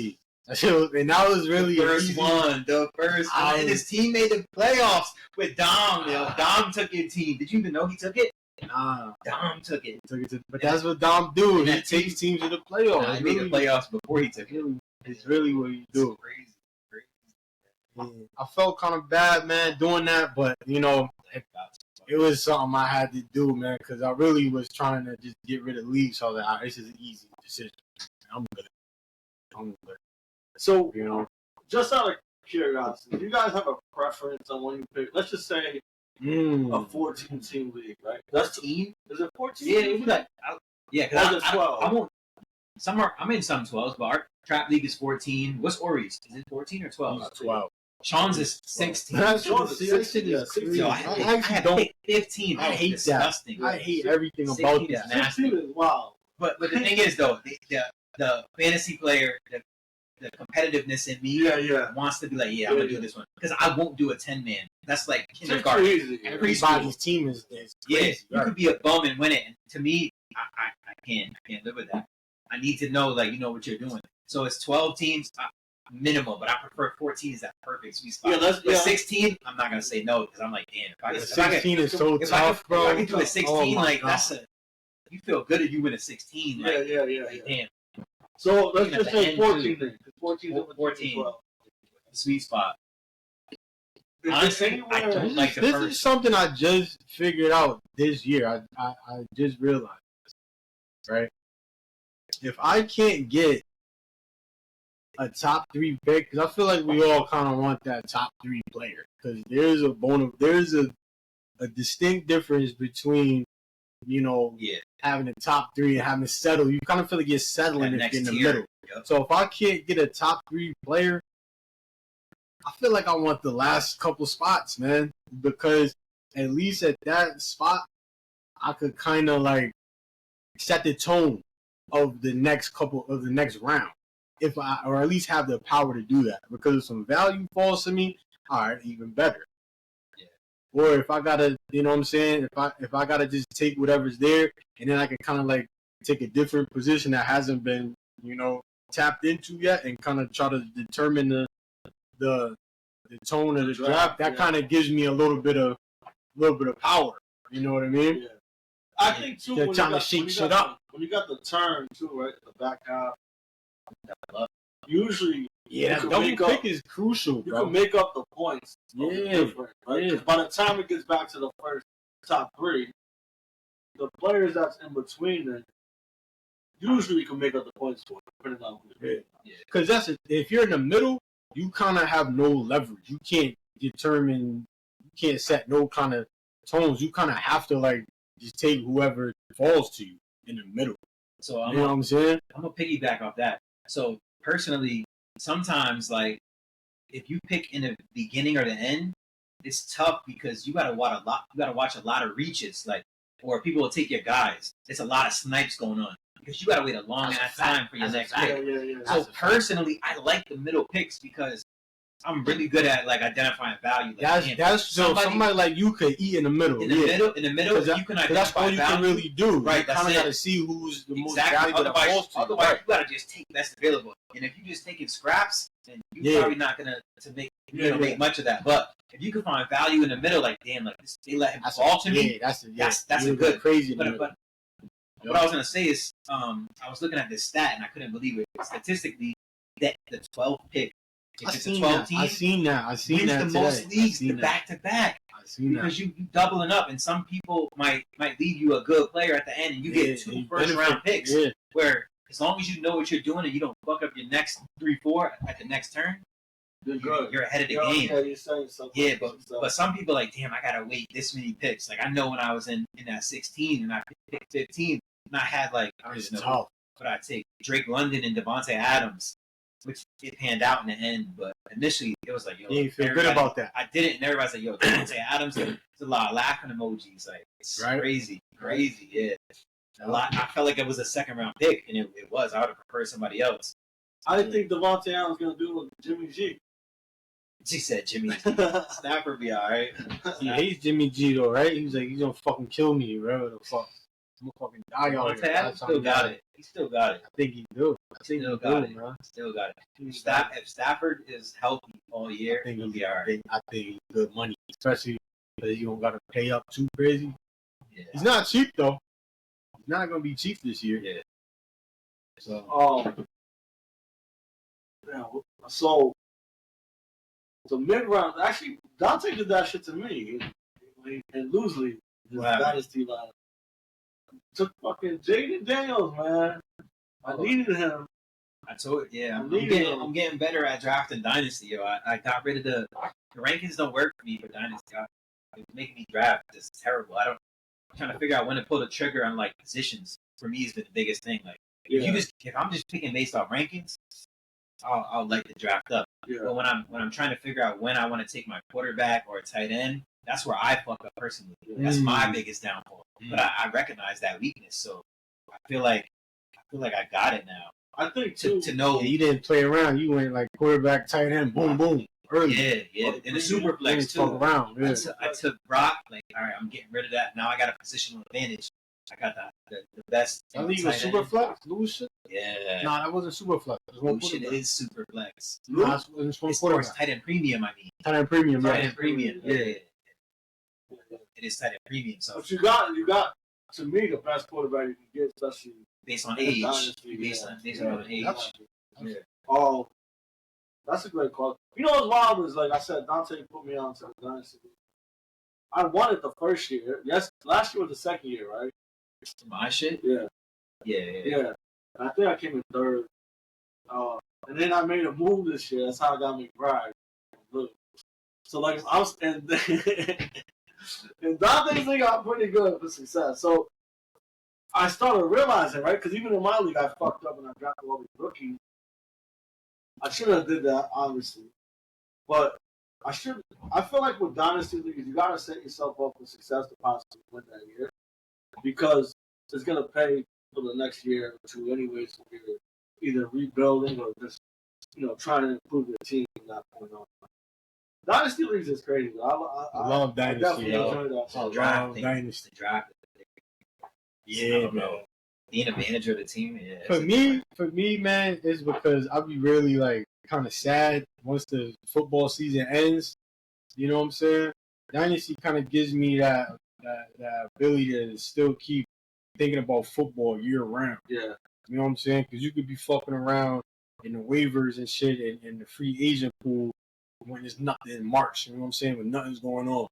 OD. That shit was, and that was really The first easy. one. And his team made the playoffs with Dom. Yo, Dom took your team. Did you even know he took it? Nah, Dom took it. but that's what Dom do. And He that takes teams to the playoffs. Nah, he made the playoffs before he took it. It's really what you do. Crazy. Yeah. I felt kind of bad, man, doing that, but you know, it was something I had to do, man, because I really was trying to just get rid of league. So that this is an easy decision. I'm good. so You know, just out of curiosity, do you guys have a preference on when you pick? Let's just say a 14-team league, right? That's team? Is it 14? Yeah, it was like, because Or is it 12? I won't. I'm in some 12s, but our trap league is 14. What's Ori's? Is it 14 or 12? 12. Sean's is 16. That's Sean's what is that shit 16, is crazy. Yo, I actually don't. picked 15. I hate that. Disgusting. I hate everything 16 about is that. nasty. 16 is wild. But the thing is, though, the fantasy player, the competitiveness in me wants to be like, I'm going to do this one. Because I won't do a 10-man. That's like It's too kindergarten. easy. Everybody's team is crazy. You could be a bum and win it. And to me, I can't live with that. I need to know, like, you know what you're doing. So it's 12 teams minimum, but I prefer 14 is that perfect sweet spot. But 16, I'm not going to say no because I'm like, damn. If 16 is so tough, bro. If I can do a 16, like, God. that's you feel good if you win a 16. Like, like, damn. So let's Even just at the say end, 14 then. 14 is 14. Sweet spot. Is Honestly, there I anywhere- don't like the This first. is something I just figured out this year. I just realized this, right? If I can't get a top 3 pick, because I feel like we all kind of want that top 3 player, because there's a distinct difference between, you know, having a top 3 and having to settle. You kind of feel like you're settling if you're in the middle. Yep. So if I can't get a top 3 player, I feel like I want the last couple spots, man, because at least at that spot, I could kind of like set the tone of the next round, or at least have the power to do that. Because if some value falls to me, all right, even better. Yeah. Or if I gotta, you know what I'm saying, if I gotta just take whatever's there, and then I can kind of like take a different position that hasn't been, you know, tapped into yet, and kind of try to determine the tone of the draft. That kind of gives me a little bit of little bit of power. You know what I mean? Yeah. I think too. They're trying to shake shit up. When you got the turn too, right? The back half. Usually, yeah, that double pick is crucial. You bro. can make up the points. Yeah, right? Yeah. By the time it gets back to the first top three, the players that's in between them usually can make up the points for it, depending on who's good. Because if you're in the middle, you kind of have no leverage. You can't determine. You can't set no kind of tones. You kind of have to like just take whoever falls to you in the middle. So you know what I'm saying? I'm gonna piggyback off that. So personally, sometimes like if you pick in the beginning or the end, it's tough because you gotta watch a lot. You gotta watch a lot of reaches, like, or people will take your guys. It's a lot of snipes going on because you gotta wait a long ass time for your next pick. So personally, I like the middle picks because I'm really good at like identifying value. Like, that's somebody like you could eat in the middle. In the middle, you can identify that's all you value. can really do. Right, you kind of got to see who's the most valuable. Otherwise, you gotta just take best available. And if you just taking scraps, then you're probably not gonna make much of that. But if you can find value in the middle, like damn, like they let him fall to me. That's a good crazy. But what I was gonna say is, I was looking at this stat and I couldn't believe it. Statistically, that the 12th pick. If it's a 12 team, I seen that. Wins the most leagues the back to back. Because you doubling up, and some people might leave you a good player at the end, and you get 2 first-round picks. Yeah. Where as long as you know what you're doing and you don't fuck up your next 3-4 at the next turn, you're ahead of the game. But some people like, damn, I gotta wait this many picks. Like I know when I was in that 16 and I picked 15, and I had like I don't know, but I take Drake London and Devontae Adams. Which it panned out in the end, but initially it was like, yo, you feel good about that. I did it, and everybody's like, yo, Dante Adams, there's a lot of laughing emojis. Like, it's crazy, yeah. A lot. I felt like it was a second round pick, and it was. I would have preferred somebody else. I think Devontae Adams going to do with Jimmy G. She said Jimmy G. Stafford be all right. He hates Jimmy G, though, right? He's like, he's going to fucking kill me, bro. The fuck. I'm going to fucking die on him. Still got it. He still got it. I think he do. Still got it. If Stafford is healthy all year, he'll be all right. I think he's good money, especially because you don't got to pay up too crazy. Yeah. He's not cheap, though. He's not going to be cheap this year. Yeah. So, the mid-round, actually, Dante did that shit to me in loosely. Dynasty line. Took fucking Jaden Daniels, man. I needed him. I told I'm getting better at drafting Dynasty, yo. I got rid of the rankings don't work for me for Dynasty. It's making me draft. It's terrible. I'm trying to figure out when to pull the trigger on like positions. For me, has been the biggest thing. Like if I'm just picking based off rankings, I'll like the draft up. Yeah. But when I'm trying to figure out when I want to take my quarterback or a tight end, that's where I fuck up personally. That's my biggest downfall. But I recognize that weakness, so I feel like I got it now. I think to know you didn't play around. You went like quarterback, tight end, boom, boom, early. Yeah. In the super flex too. Around. Yeah. I took Brock. Like, all right, I'm getting rid of that. Now I got a positional advantage. I got the best. I think you was super flex, Lucian. Yeah. No, that wasn't super flex. Lucian is super flex. It's tight end premium. I mean, tight end premium. Tight end premium. Yeah. It is tight end premium. So, but you got to me the best quarterback you can get, especially based on age. Based on age. Yeah. Oh, that's a great call. You know what's wild is, like I said, Dante put me on to the Dynasty. I won it the first year. Yes, last year was the second year, right? My shit? Yeah. Yeah. I think I came in third. And then I made a move this year. That's how I got McBride. So, like, I was... And Dante's thing got pretty good for success. So, I started realizing, right? Because even in my league, I fucked up and I drafted all these rookies. I should have did that, obviously. But I feel like with Dynasty leagues, you got to set yourself up for success to possibly win that year. Because it's going to pay for the next year or two anyways. So you're either rebuilding or just, trying to improve your team and not going on. Dynasty leagues is crazy. I love Dynasty. I definitely enjoy that. I love Dynasty. Yeah, bro. Being a manager of the team. Yeah, for me, man, it's because I'll be really like kind of sad once the football season ends. You know what I'm saying? Dynasty kind of gives me that ability to still keep thinking about football year round. Yeah. You know what I'm saying? Because you could be fucking around in the waivers and shit and the free agent pool when there's nothing in March. You know what I'm saying? When nothing's going on.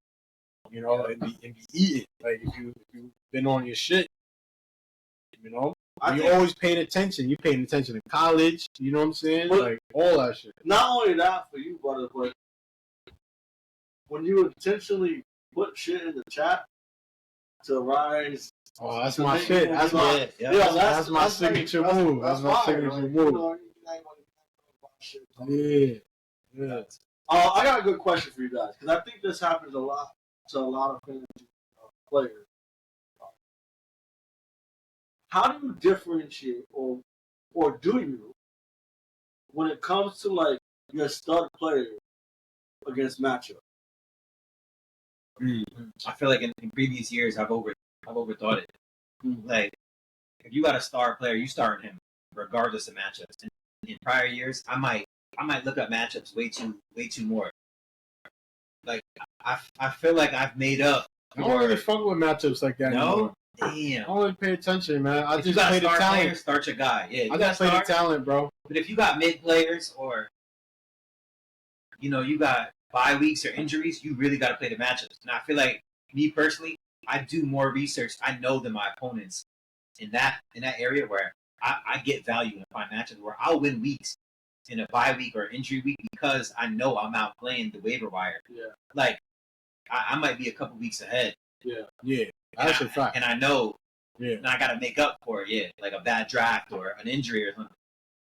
You know, and be eating. Like if you've been on your shit, you know. You always paid attention. You paying attention to college. You know what I'm saying? Like all that shit. Not only that for you, brother, but when you intentionally put shit in the chat to rise. Oh, that's my shit. That's my signature move. That's my signature move. Yeah. I got a good question for you guys because I think this happens a lot to a lot of fantasy players. How do you differentiate, or do you, when it comes to like your stud player against matchup? I feel like in previous years I've overthought it. Like if you got a star player, you start him regardless of matchups. And in prior years, I might look up matchups way too more. Like I feel like I've made up. I don't really fuck with matchups like that. No. Anymore. Damn. I don't really pay attention, man. I if just you got play a star the talent. player, start your guy. Yeah, I just play the talent, bro. But if you got mid players or you got bye weeks or injuries, you really got to play the matchups. And I feel like me personally, I do more research. I know than my opponents in that area where I get value in my matchups where I'll win weeks in a bye week or injury week because I know I'm out playing the waiver wire. Yeah. Like I might be a couple weeks ahead. Yeah. That's a fact. And I know. Yeah. And I got to make up for it. Yeah, like a bad draft or an injury or something.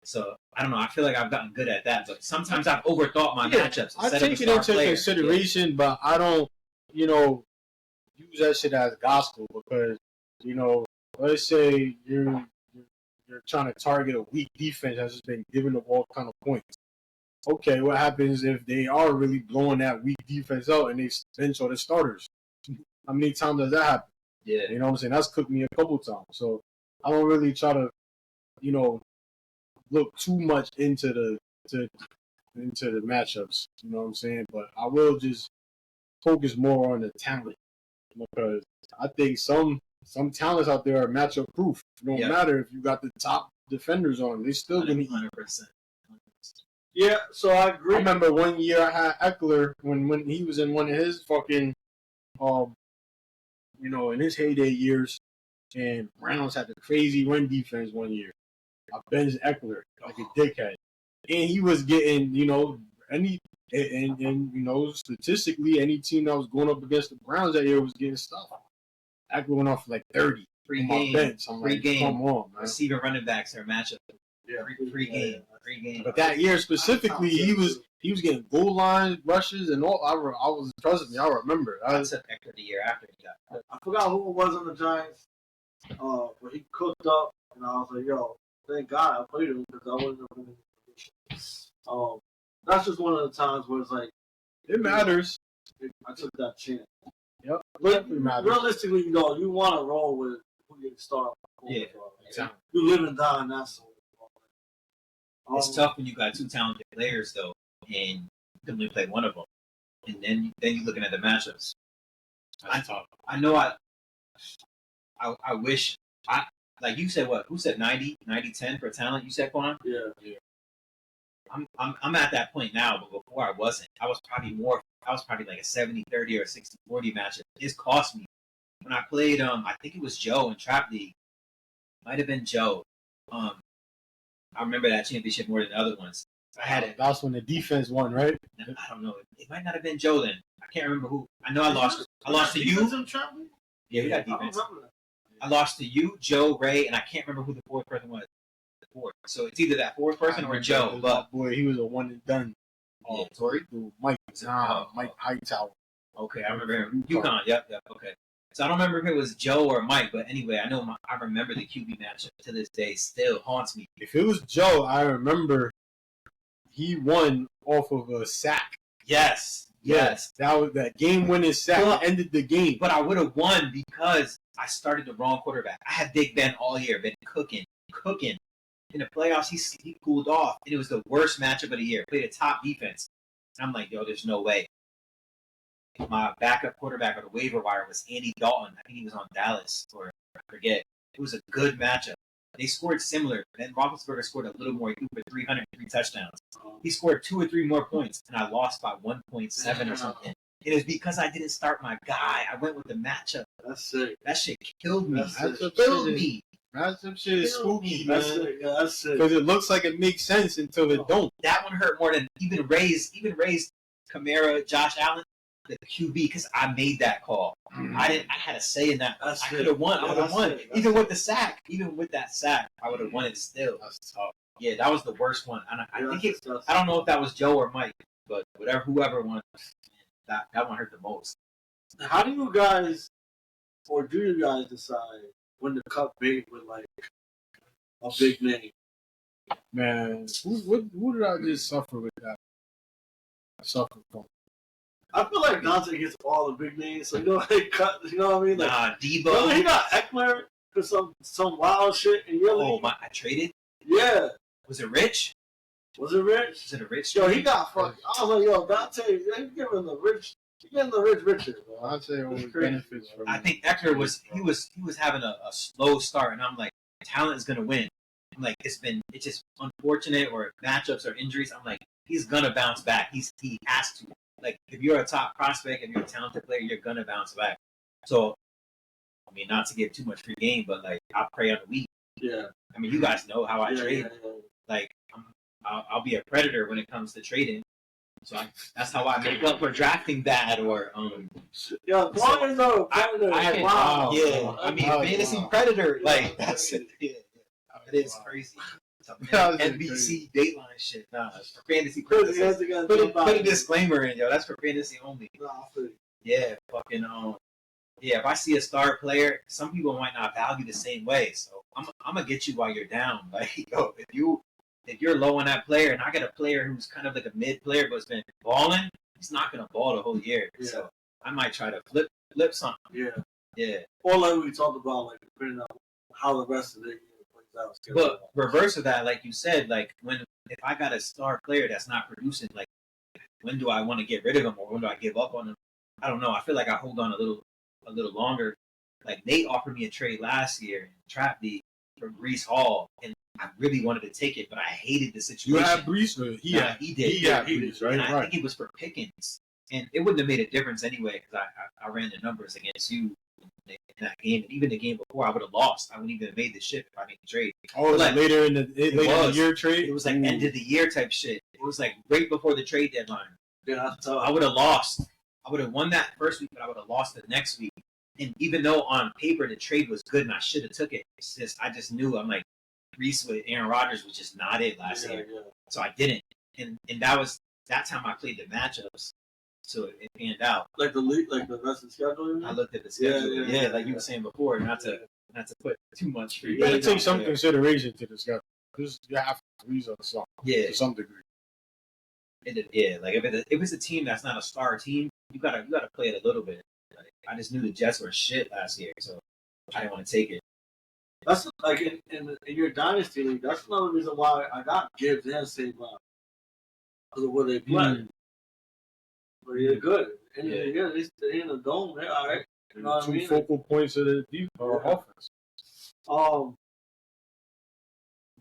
So I don't know. I feel like I've gotten good at that, but sometimes I've overthought my matchups. I take it into consideration, but I don't, use that shit as gospel because, let's say you're trying to target a weak defense that's just been giving them all kind of points. Okay, what happens if they are really blowing that weak defense out and they bench all the starters? How many times does that happen? Yeah. You know what I'm saying? That's cooked me a couple times. So I don't really try to, look too much into the matchups. You know what I'm saying? But I will just focus more on the talent because I think some talents out there are matchup proof. It don't matter if you got the top defenders on; they still gonna eat. 100%. Yeah, so I agree. I remember one year I had Eckler when he was in one of his fucking, in his heyday years, and Browns had the crazy run defense one year. I benched Eckler like a dickhead, and he was getting, statistically, any team that was going up against the Browns that year was getting stuff. Eckler went off for like 30. Free game. Come on, man. Receiver running backs are matchup. Yeah. Free game. But that year specifically, he was getting goal line rushes and all. I was trusting me. I remember. I said Eckler the year after he got. I forgot who it was on the Giants. But he cooked up, and I was like, "Yo, thank God I played him because I wasn't in the position." That's just one of the times where it's like it matters. I took that chance. Yep. But realistically, you want to roll with who you start. Yeah. Exactly. You live and die in that sort. It's tough when you got two talented players though, and you can only play one of them, and then you're looking at the matchups. I know. I wish like you said. What? Who said 90-10 for talent? You said, Quan? Yeah. I'm at that point now, but before I wasn't. I was probably like a 70-30 or 60-40 matchup. It's cost me when I played. I think it was Joe in Trap League. Might have been Joe. I remember that championship more than the other ones. I had it. That's when the defense won, right? I don't know. It might not have been Joe then. I can't remember who. I know I lost. I lost to you. Yeah, we got defense. I lost to you, Joe, Ray, and I can't remember who the fourth person was. So it's either that fourth person or Joe. But boy, he was a one and done. Tory? Mike Hightower. Okay, I remember him. UConn. Yep. Okay. So I don't remember if it was Joe or Mike, but anyway, I remember the QB matchup to this day. Still haunts me. If it was Joe, I remember he won off of a sack. Yes. That was that game-winning sack ended the game. But I would have won because I started the wrong quarterback. I had Big Ben all year, been cooking. In the playoffs, he cooled off, and it was the worst matchup of the year. Played a top defense. I'm like, yo, there's no way. my backup quarterback on the waiver wire was Andy Dalton. I think he was on Dallas, or I forget. It was a good matchup. They scored similar. Then Roethlisberger scored a little more. He threw for 303 touchdowns. He scored 2 or 3 more points, and I lost by 1.7 or something. It was because I didn't start my guy. I went with the matchup. That's sick. That shit killed me. Killed me. Matchup shit is spooky, man. That's sick. Yeah, that's sick. Because it looks like it makes sense until it don't. That one hurt more than even Ray's Kamara, Josh Allen, the QB, because I made that call. I had a say in that. I could have won. I would have won. Even with the sack. Even with that sack, I would have won it still. That's tough. Yeah, that was the worst one. I don't know if that was Joe or Mike, but whoever won, that one hurt the most. How do you guys, or do you guys decide when to cut bait with like a big name? Man, who did I just suffer with that? Suffer from. I feel like Dante gets all the big names, so like cut. You know what I mean? Like, Debo. He got Eckler for some wild shit, and you're like, I traded. Yeah. Was it Rich? Was it Rich? Was it a Rich? Yo, he got fucked. I was like, yo, Dante, you giving the rich. You getting the rich richer, bro. I'd say only benefits from. I think Eckler was having a slow start, and I'm like, talent is gonna win. I'm like, it's just unfortunate or matchups or injuries. I'm like, he's gonna bounce back. He has to. Like, if you're a top prospect and you're a talented player, you're gonna bounce back. So, I mean, not to give too much free game, but like, I'll pray on the week. Yeah. I mean, you guys know how I trade. Yeah. Like, I'll be a predator when it comes to trading. So that's how I make up for drafting bad or Yeah, as long as no I wow. Yeah, I mean, fantasy predator, like that's it. Yeah, it is crazy. NBC Dateline shit. Nah, it's for fantasy purposes. Put a disclaimer in, yo. That's for fantasy only. Yeah, fucking yeah, if I see a star player, some people might not value the same way. So I'm gonna get you while you're down. Like, yo, if you're low on that player, and I got a player who's kind of like a mid player but's been balling, he's not gonna ball the whole year. Yeah. So I might try to flip something. Yeah. Or like we talked about, like depending on how the rest of the year plays out. But reverse of that, like you said, like if I got a star player that's not producing, like when do I want to get rid of him or when do I give up on him? I don't know. I feel like I hold on a little longer. Like Nate offered me a trade last year in Trap League for Breece Hall, and I really wanted to take it, but I hated the situation. You had Breece, or he did. He had Breece, right? And I think it was for Pickens, and it wouldn't have made a difference anyway because I ran the numbers against you in that game, and even the game before I would have lost. I wouldn't even have made the shit if I made the trade. Oh, it was like later in the year trade. It was like end of the year type shit. It was like right before the trade deadline. Yeah, so I would have lost. I would have won that first week, but I would have lost the next week. And even though on paper the trade was good and I should have took it, it's just I just knew I'm like Reese with Aaron Rodgers was just not it last year, so I didn't. And that time I played the matchups, so it panned out. Like the rest of the schedule. I looked at the schedule, like you were saying before, not to put too much. You got to take some consideration to the schedule. Because you have to reason some, to some degree. Like if it's a team that's not a star team, you gotta play it a little bit. Like, I just knew the Jets were shit last year, so I didn't want to take it. That's like in your dynasty league. That's another reason why I got Gibbs and St. Brown because of where they play. But they're good. And they're in the dome. They're all right. You know what I mean? Two focal points of the defense or offense.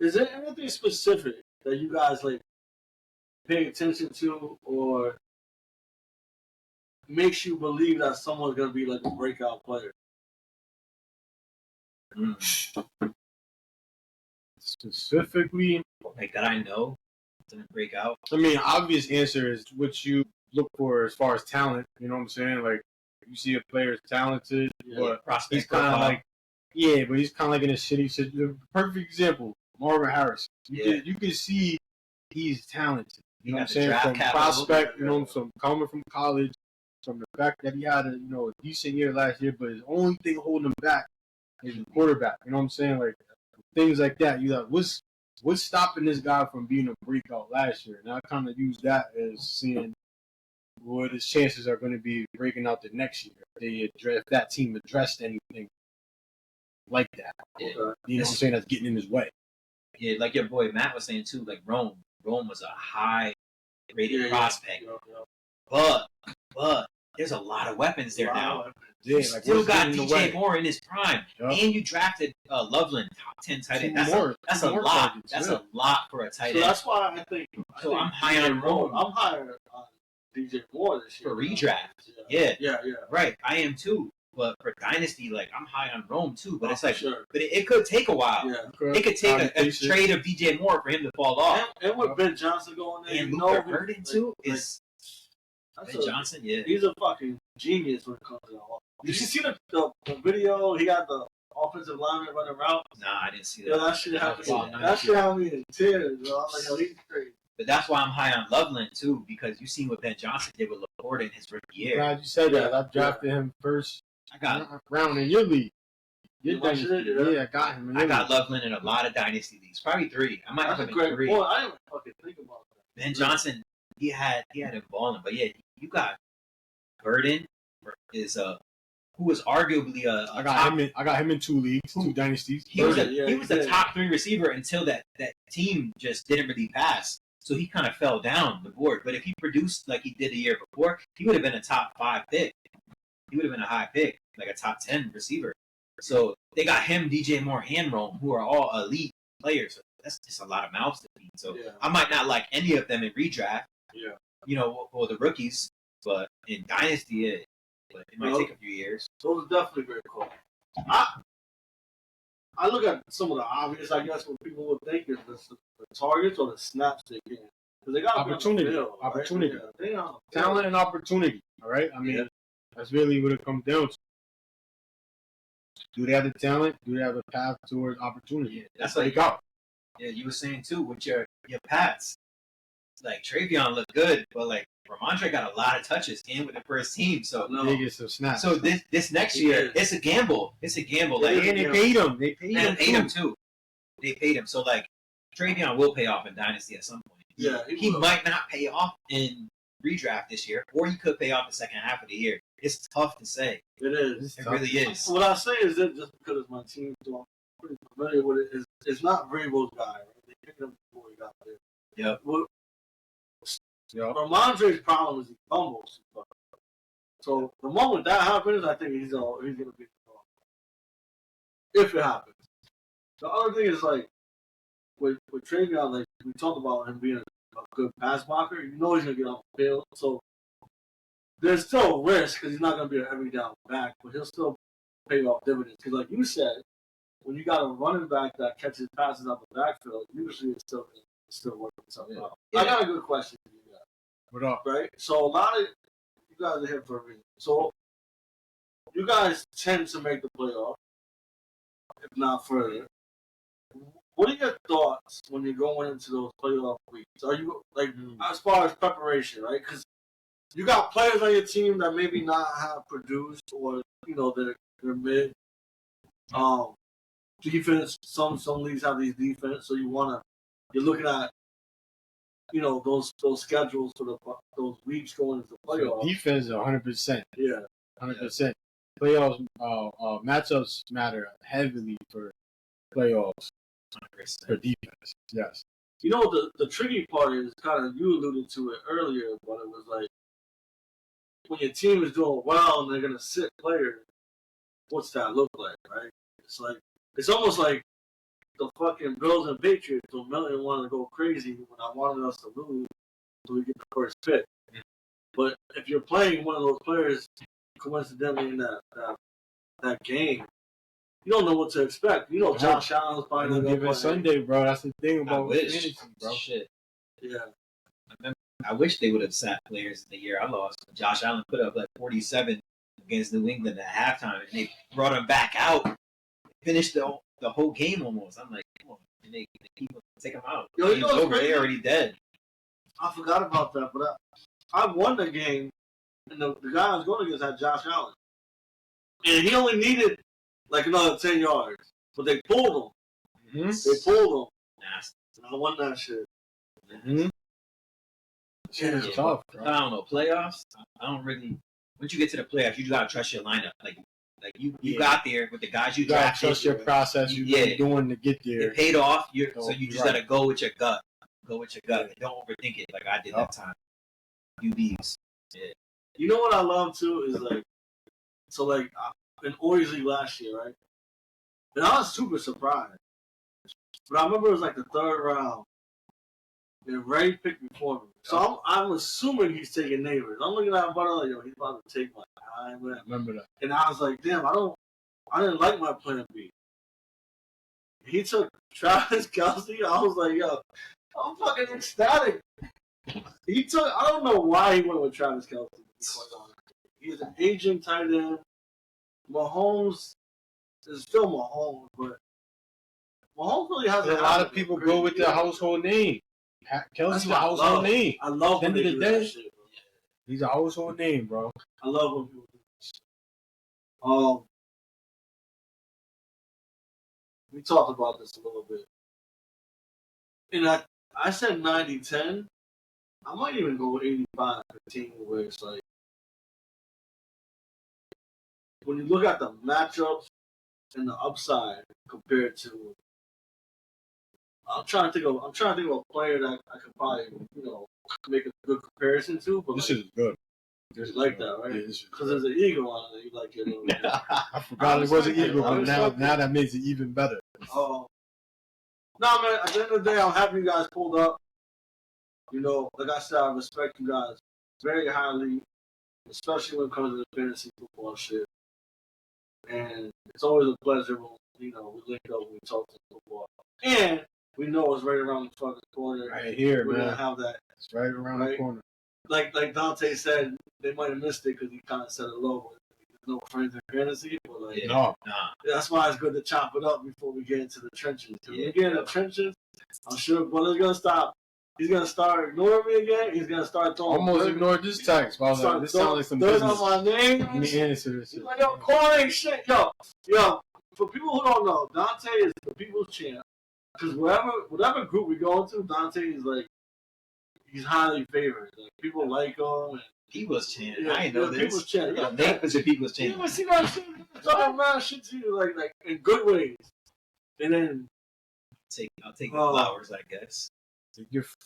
Is there anything specific that you guys like pay attention to, or makes you believe that someone's gonna be like a breakout player? Specifically, like that I know gonna break out. I mean, obvious answer is what you look for as far as talent. You know what I'm saying? Like, you see a player is talented, but he's kind of like, but he's kind of like in a shitty situation. Perfect example, Marvin Harris. You can see he's talented. You know what I'm saying? From prospect, you know, from coming from college, from the fact that he had a decent year last year, but his only thing holding him back is the quarterback. You know what I'm saying? Like things like that. You like what's stopping this guy from being a breakout last year? And I kind of use that as seeing what his chances are going to be breaking out the next year if that team addressed anything like that. You know what I'm saying? That's getting in his way. Yeah, like your boy Matt was saying too. Like Rome was a high rated prospect, but there's a lot of weapons there now. Yeah, You like, still what's got getting in the DJ way? Moore in his prime, Yup. and you drafted Loveland, top 10 tight end. That's Two a more lot. targets, That's yeah. a lot for a tight So end. that's why I think. I'm high on Rome. I'm higher on DJ Moore this year. For redraft. Yeah. Right, I am too. But for Dynasty, like, I'm high on Rome too. But it's like, sure. but it could take a while. Yeah. It could take a trade of DJ Moore for him to fall off. And with Ben Johnson going there, And you Luther know, Burden too is that's Ben Johnson. Yeah, he's a fucking genius when it comes to that. Did you see the video? He got the offensive lineman running around. nah, I didn't see that. Yeah, that shit happened. Wow. That shit had me in tears, bro. I'm like, yo, he's crazy. But that's why I'm high on Loveland too, because you seen what Ben Johnson did with LaPorta in his rookie year. Glad you said that. I drafted him first I got round in your league. You watched it, yeah? Yeah, I got him. I got Loveland in a lot of dynasty leagues, probably 3. I might That's have a been great 3. point. I didn't fucking think about that. Ben Johnson, he had him balling, but yeah, you got Burden is who was arguably I got him in 2 leagues, 2 dynasties. He was Burden, a top 3 receiver until that team just didn't really pass. So he kind of fell down the board. But if he produced like he did the year before, he would have been a top 5 pick. He would have been a high pick, like a top 10 receiver. So they got him, DJ Moore, and Rome, who are all elite players. So that's just a lot of mouths to feed. So I might not like any of them in redraft. Yeah. You know, or the rookies, but in Dynasty, it might take a few years. Those are definitely very cool. I look at some of the obvious, I guess, what people would think is the targets or the snaps they get. Because they got opportunity. Field, right? Opportunity. Yeah, Talent and opportunity. All right? I mean, that's really what it comes down to. Do they have the talent? Do they have a path towards opportunity? Yeah, that's what they like got. Yeah, you were saying too with your Pats. Like Travion looked good, but like Ramondre got a lot of touches in with the first team. So They get some snaps. So this next year, it's a gamble. It's a gamble. Like, and they paid him. They paid him too. They paid him. So like Travion will pay off in Dynasty at some point. Yeah, he might not pay off in redraft this year, or he could pay off the second half of the year. It's tough to say. It is. It really is. What I say is that just because it's my team, so I'm pretty familiar with it, it's not Vrabel's guy. Right? They picked him before he got there. Yep. Ramondre's problem is he fumbles. So the moment that happens, I think he's going to be the problem. If it happens. The other thing is like with Travion, like we talked about him being a good pass blocker. You know he's going to get off the field. So there's still a risk because he's not going to be an every down back, but he'll still pay off dividends. Because like you said, when you got a running back that catches passes out the backfield, usually it's still working something out. Yeah. I got a good question for you guys. What up? Right? So a lot of you guys are here for a reason. So you guys tend to make the playoff, if not further. What are your thoughts when you're going into those playoff weeks? Are you like as far as preparation, right? Because you got players on your team that maybe not have produced, or you know they're mid. Defense. Some leagues have these defense, so you're looking at those schedules for those weeks going into the playoffs. Defense is 100%. Yeah, 100%. Playoffs matchups matter heavily for playoffs. 100%. For defense, yes. You know the tricky part is kind of you alluded to it earlier, but it was like when your team is doing well and they're gonna sit players, what's that look like, right? It's almost like the fucking Bills and Patriots don't really want to go crazy when I wanted us to lose so we get the first pick. Mm-hmm. But if you're playing one of those players coincidentally in that game, you don't know what to expect. You know Josh Allen's probably going to give it Sunday, bro. That's the thing about fantasy, bro. Shit. Yeah. I wish they would have sat players the year I lost. Josh Allen put up like 47 against New England at halftime, and they brought him back out. Finished the whole game almost. I'm like, come on, and they take him out. Yo, Game's over. They're already dead. I forgot about that, but I won the game, and the guy I was going against had Josh Allen, and he only needed like another 10 yards, but they pulled him. Mm-hmm. They pulled him. Nasty. And I won that shit. Mm-hmm. Yeah, it's tough, bro. I don't know. Playoffs, I don't really. Once you get to the playoffs, you gotta trust your lineup. Like you got there with the guys you gotta drafted. trust your process you've been doing to get there. It paid off. So you just gotta go with your gut. Go with your gut. Don't overthink it like I did that time. UBs. Yeah. You know what I love too is like, so like in Oisley last year, right? And I was super surprised. But I remember it was like the third round. And Ray picked before me. So I'm assuming he's taking neighbors. I'm looking at Butter like, yo, he's about to take my time. Man. Remember that. And I was like, damn, I didn't like my plan B. He took Travis Kelce. I was like, yo, I'm fucking ecstatic. I don't know why he went with Travis Kelce. He's an aging tight end. Mahomes is still Mahomes, but Mahomes really has a lot of people go with their household name. Kelsey's a household name. I love when they do that shit, bro. He's a household name, bro. I love when people do this. We talked about this a little bit. And I said 90-10. I might even go 85-15, where it's like, when you look at the matchups and the upside compared to, I'm trying to think of a player that I could probably, make a good comparison to. But this is good. You like that, right? Yeah, because there's an eagle on it. You like it a little bit. I forgot it was an eagle, but now that makes it even better. No, man. At the end of the day, I'm happy you guys pulled up. Like I said, I respect you guys very highly, especially when it comes to the fantasy football shit. And it's always a pleasure when we link up when we talk to football. And we know it's right around the fucking corner. Right here, We're man. gonna have that. It's right around the corner. Like Dante said, they might have missed it because he kind of said it low. There's no friends in fantasy, but that's why it's good to chop it up before we get into the trenches. When we get in the trenches, I'm sure Butler's gonna stop. He's gonna start ignoring me again. He's gonna start throwing. Almost ignored this text. But I was like, this sounds like some business. On my name. Let me answer this. He's like, yo, calling shit, yo. For people who don't know, Dante is the people's champ. Because whatever group we go into, Dante is like, he's highly favored. Like, people like him. People's champ. I ain't know this. People's champ. Yeah, name is a people's champ. You ever see that shit? Talking about shit to you, like in good ways. And then I'll take the flowers, I guess.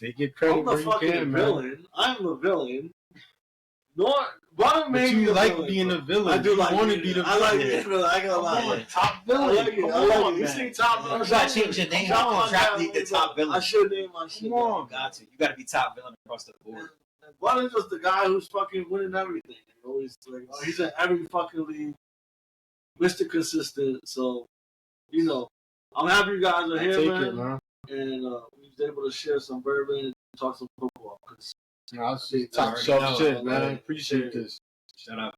They get credit I'm the where you fucking can, villain. man. I'm the villain. But you like being a villain. I do like want to be the villain. I like being a villain. I gotta lie. Top villain. I like it. You see top villain. You gotta change your name. Trap League the top villain. I should name my shit. Come on. Got to. You gotta be top villain across the board. Butler's just the guy who's fucking winning everything. Always like, he's in every fucking league. Mr. Consistent. So, I'm happy you guys are here, man. And we was able to share some bourbon and talk some football. I'll say top shelf shit, man. Appreciate this. Shout out.